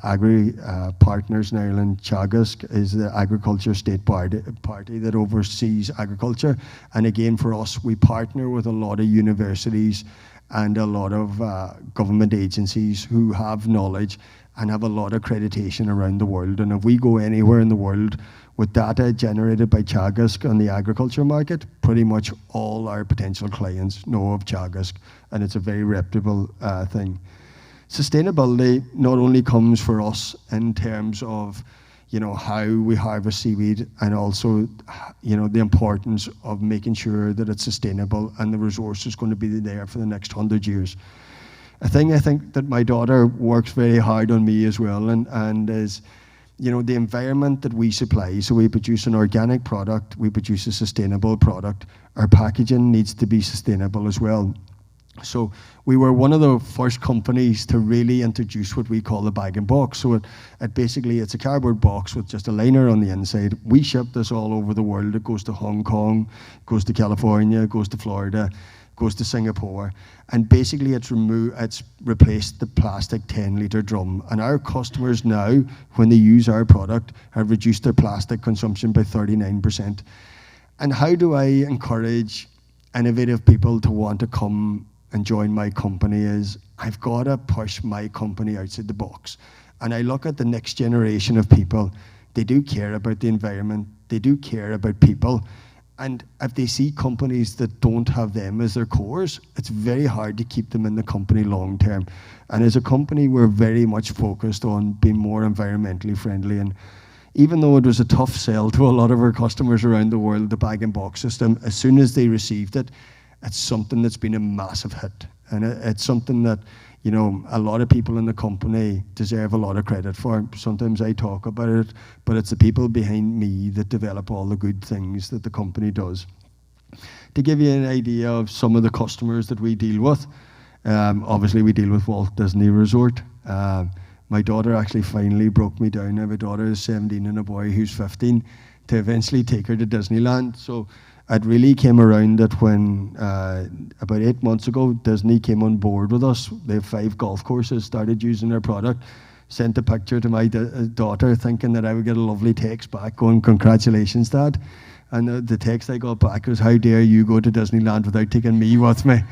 agri partners in Ireland. Teagasc is the agriculture state party that oversees agriculture. And again, for us, we partner with a lot of universities and a lot of government agencies who have knowledge and have a lot of accreditation around the world. And if we go anywhere in the world with data generated by Teagasc on the agriculture market, pretty much all our potential clients know of Teagasc, and it's a very reputable thing. Sustainability not only comes for us in terms of how we harvest seaweed, and also the importance of making sure that it's sustainable and the resource is going to be there for the next 100 years. A thing I think that my daughter works very hard on me as well, and is the environment that we supply. So we produce an organic product, we produce a sustainable product. Our packaging needs to be sustainable as well. So we were one of the first companies to really introduce what we call the bag-in-box. So basically it's a cardboard box with just a liner on the inside. We ship this all over the world. It goes to Hong Kong, goes to California, goes to Florida, goes to Singapore, and basically it's replaced the plastic 10-litre drum. And our customers now, when they use our product, have reduced their plastic consumption by 39%. And how do I encourage innovative people to want to come and join my company? Is I've got to push my company outside the box. And I look at the next generation of people. They do care about the environment. They do care about people. And if they see companies that don't have them as their cores, it's very hard to keep them in the company long term. And as a company, we're very much focused on being more environmentally friendly. And even though it was a tough sell to a lot of our customers around the world, the bag-in-box system, as soon as they received it, it's something that's been a massive hit. And it's something that, a lot of people in the company deserve a lot of credit for. Sometimes I talk about it, but it's the people behind me that develop all the good things that the company does. To give you an idea of some of the customers that we deal with, obviously we deal with Walt Disney Resort. My daughter actually finally broke me down. I have a daughter who's 17 and a boy who's 15, to eventually take her to Disneyland. So it really came around that when, about 8 months ago, Disney came on board with us. They have 5 golf courses, started using their product, sent a picture to my daughter thinking that I would get a lovely text back going, "Congratulations, Dad." And the text I got back was, "How dare you go to Disneyland without taking me with me?"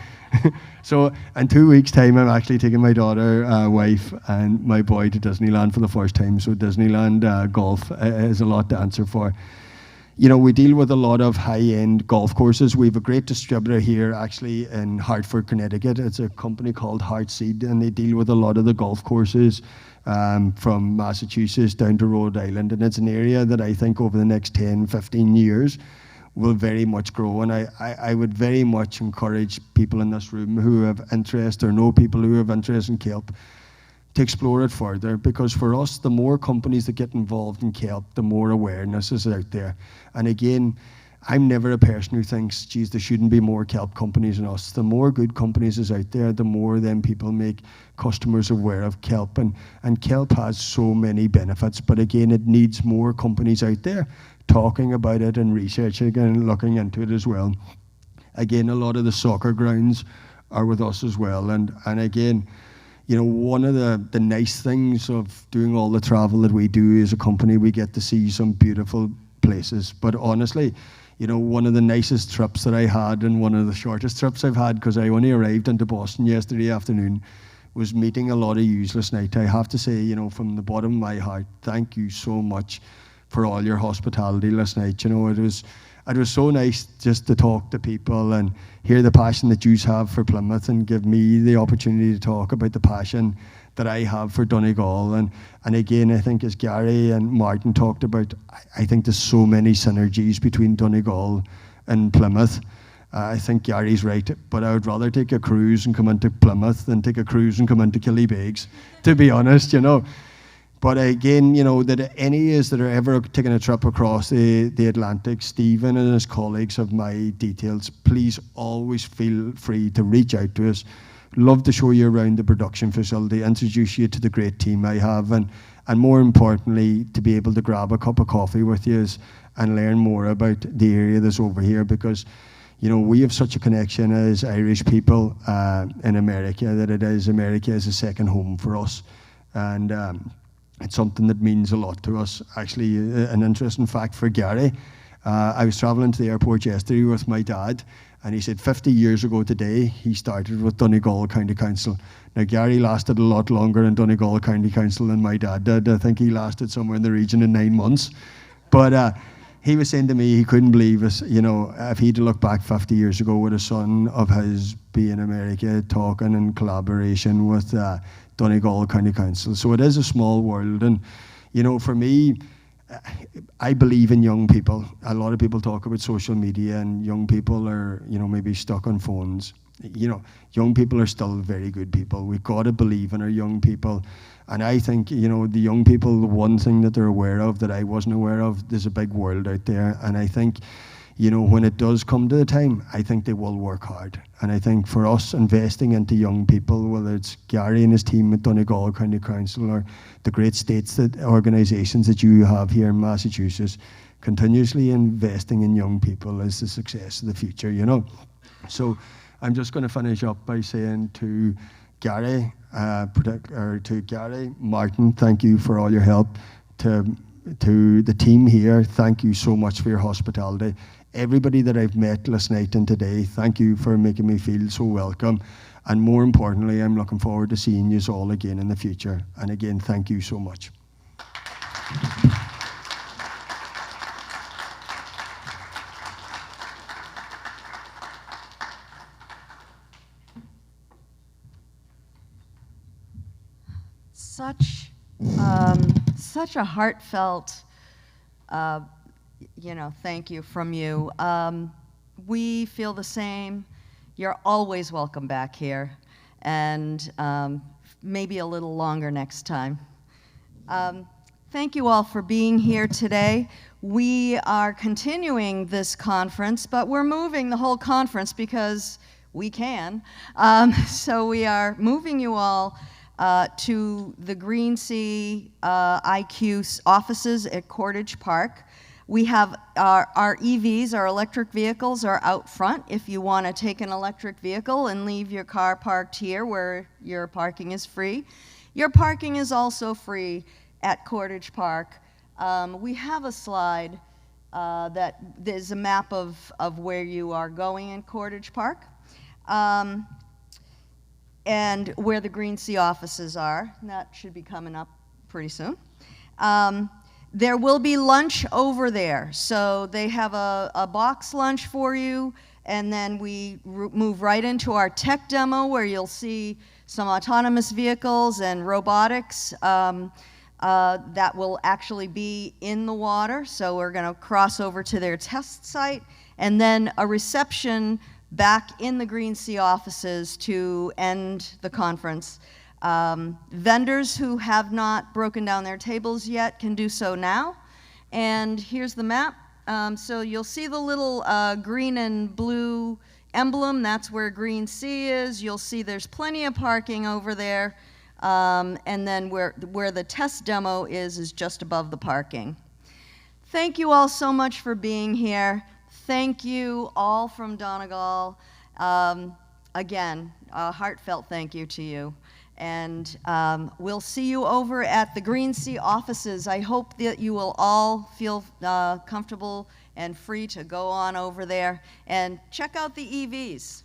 So in 2 weeks' time, I'm actually taking my daughter, wife, and my boy to Disneyland for the first time. So Disneyland golf is a lot to answer for. We deal with a lot of high-end golf courses. We have a great distributor here, actually, in Hartford, Connecticut. It's a company called Heartseed, and they deal with a lot of the golf courses from Massachusetts down to Rhode Island. And it's an area that I think over the next 10, 15 years will very much grow. And I would very much encourage people in this room who have interest or know people who have interest in kelp to explore it further, because for us, the more companies that get involved in kelp, the more awareness is out there. And again, I'm never a person who thinks, geez, there shouldn't be more kelp companies than us. The more good companies is out there, the more then people make customers aware of kelp. And kelp has so many benefits, but again, it needs more companies out there talking about it and researching and looking into it as well. Again, a lot of the soccer grounds are with us as well. And again, one of the nice things of doing all the travel that we do as a company, we get to see some beautiful places. But honestly, one of the nicest trips that I had, and one of the shortest trips I've had, because I only arrived into Boston yesterday afternoon, was meeting a lot of yous last night. I have to say, from the bottom of my heart, thank you so much for all your hospitality last night. It was so nice just to talk to people and hear the passion that you have for Plymouth, and give me the opportunity to talk about the passion that I have for Donegal. And again, I think as Gary and Martin talked about, I think there's so many synergies between Donegal and Plymouth. I think Gary's right, but I would rather take a cruise and come into Plymouth than take a cruise and come into Killybegs, to be honest, But again, that any of us that are ever taking a trip across the Atlantic, Stephen and his colleagues have my details. Please always feel free to reach out to us. Love to show you around the production facility, introduce you to the great team I have, and more importantly, to be able to grab a cup of coffee with you and learn more about the area that's over here, because we have such a connection as Irish people in America, that America is a second home for us. And it's something that means a lot to us. Actually, an interesting fact for Gary, I was traveling to the airport yesterday with my dad, And he said 50 years ago today, he started with Donegal County Council. Now, Gary lasted a lot longer in Donegal County Council than my dad did. I think he lasted somewhere in the region of 9 months. But he was saying to me he couldn't believe us, you know, if he'd look back 50 years ago with a son of his be in America talking in collaboration with Donegal County Council. So it is a small world. And, you know, for me, I believe in young people. A lot of people talk about social media and young people are, you know, maybe stuck on phones. You know, young people are still very good people. We've got to believe in our young people. And I think, you know, the young people, the one thing that they're aware of that I wasn't aware of, there's a big world out there. And I think, you know, when it does come to the time, I think they will work hard. And I think for us investing into young people, whether it's Gary and his team at Donegal County Council or the great states that organisations that you have here in Massachusetts, continuously investing in young people is the success of the future, you know. So I'm just going to finish up by saying to Gary, Martin, thank you for all your help. To the team here, thank you so much for your hospitality. Everybody that I've met last night and today, thank you for making me feel so welcome. And more importantly, I'm looking forward to seeing you all again in the future. And again, thank you so much. Such a heartfelt, thank you from you. We feel the same. You're always welcome back here, and maybe a little longer next time. Thank you all for being here today. We are continuing this conference, but we're moving the whole conference because we can. So we are moving you all to the Green Sea IQ offices at Cordage Park. We have our EVs, our electric vehicles, are out front if you want to take an electric vehicle and leave your car parked here where your parking is free. Your parking is also free at Cordage Park. We have a slide that there's a map of where you are going in Cordage Park. And where the Green Sea offices are. That should be coming up pretty soon. There will be lunch over there. So they have a box lunch for you, and then we move right into our tech demo where you'll see some autonomous vehicles and robotics that will actually be in the water. So we're going to cross over to their test site, and then a reception back in the Green Sea offices to end the conference. Vendors who have not broken down their tables yet can do so now. And here's the map. So you'll see the little green and blue emblem. That's where Green Sea is. You'll see there's plenty of parking over there. And then where the test demo is just above the parking. Thank you all so much for being here. Thank you all from Donegal. Again, a heartfelt thank you to you. And we'll see you over at the Green Sea offices. I hope that you will all feel comfortable and free to go on over there and check out the EVs.